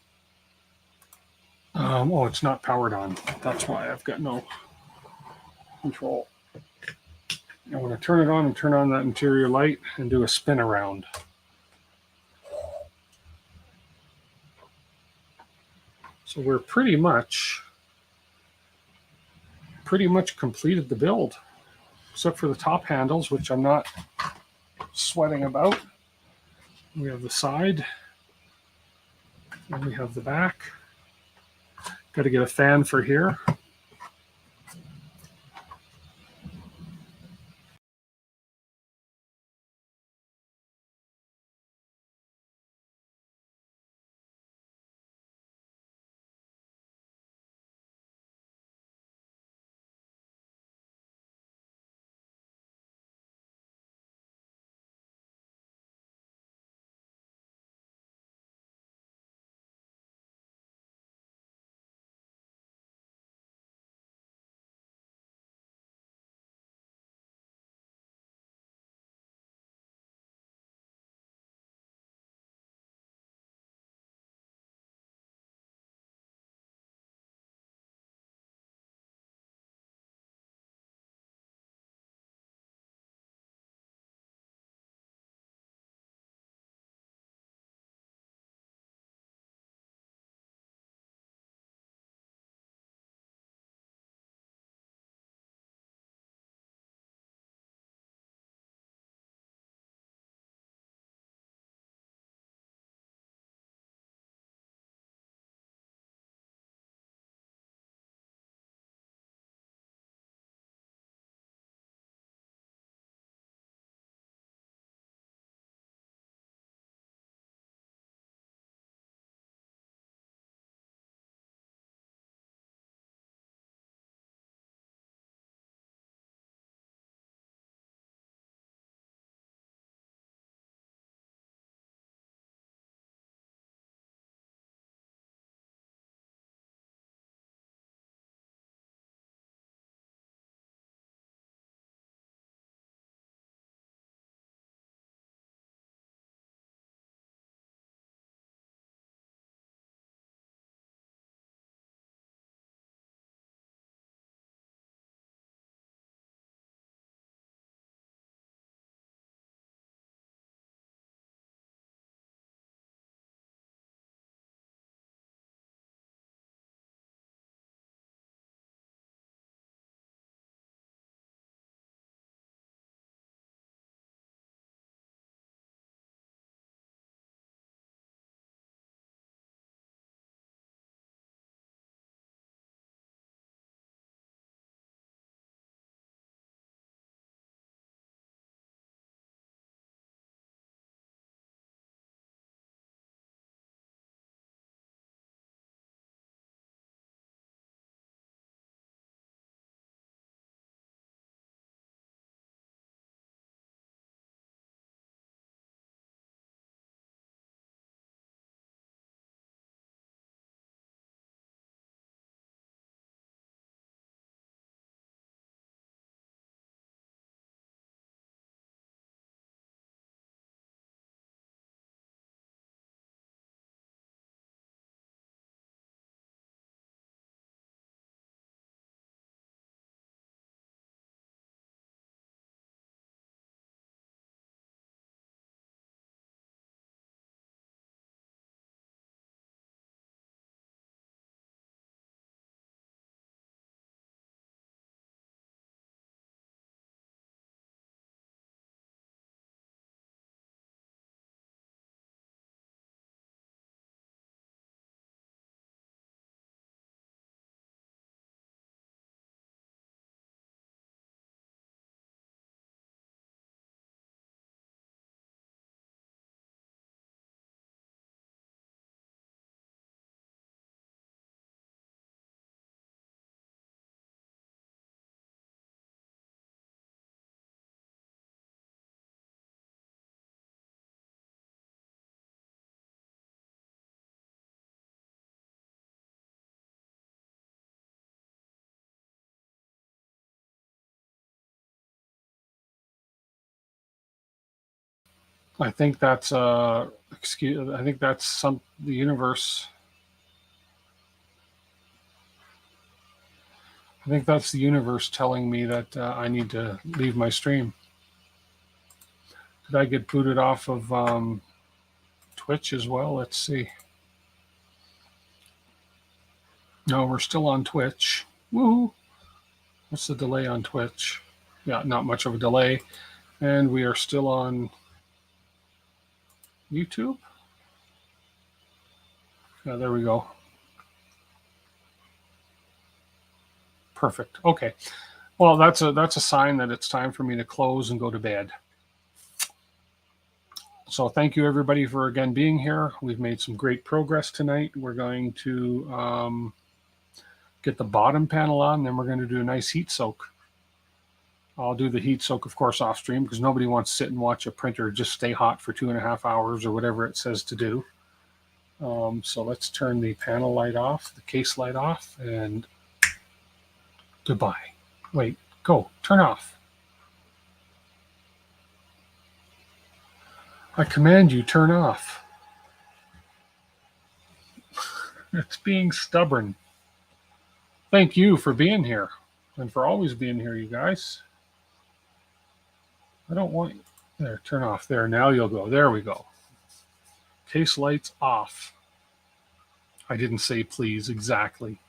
Oh, it's not powered on. That's why I've got no control. I want to turn it on and turn on that interior light and do a spin around. So we're pretty much completed the build, except for the top handles, which I'm not sweating about. We have the side, and we have the back. Got to get a fan for here. I think that's I think that's the universe. I think that's the universe telling me that I need to leave my stream. Did I get booted off of Twitch as well? Let's see. No, we're still on Twitch. Woohoo! What's the delay on Twitch? Yeah, not much of a delay. And we are still on YouTube. Yeah, there we go. Perfect. Okay. Well, that's a sign that it's time for me to close and go to bed. So thank you everybody for again being here. We've made some great progress tonight. We're going to get the bottom panel on, then we're going to do a nice heat soak. I'll do the heat soak, of course, off stream because nobody wants to sit and watch a printer just stay hot for 2.5 hours or whatever it says to do. So let's turn the panel light off, the case light off, and goodbye. Wait, go, turn off. I command you, turn off. It's being stubborn. Thank you for being here and for always being here, you guys. I don't want you. There, turn off. There, now you'll go. There we go. Case lights off. I didn't say please exactly.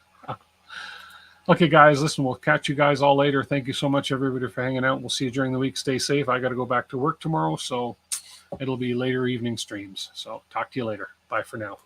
Okay, guys, listen, we'll catch you guys all later. Thank you so much, everybody, for hanging out. We'll see you during the week. Stay safe. I got to go back to work tomorrow, so it'll be later evening streams. So talk to you later. Bye for now.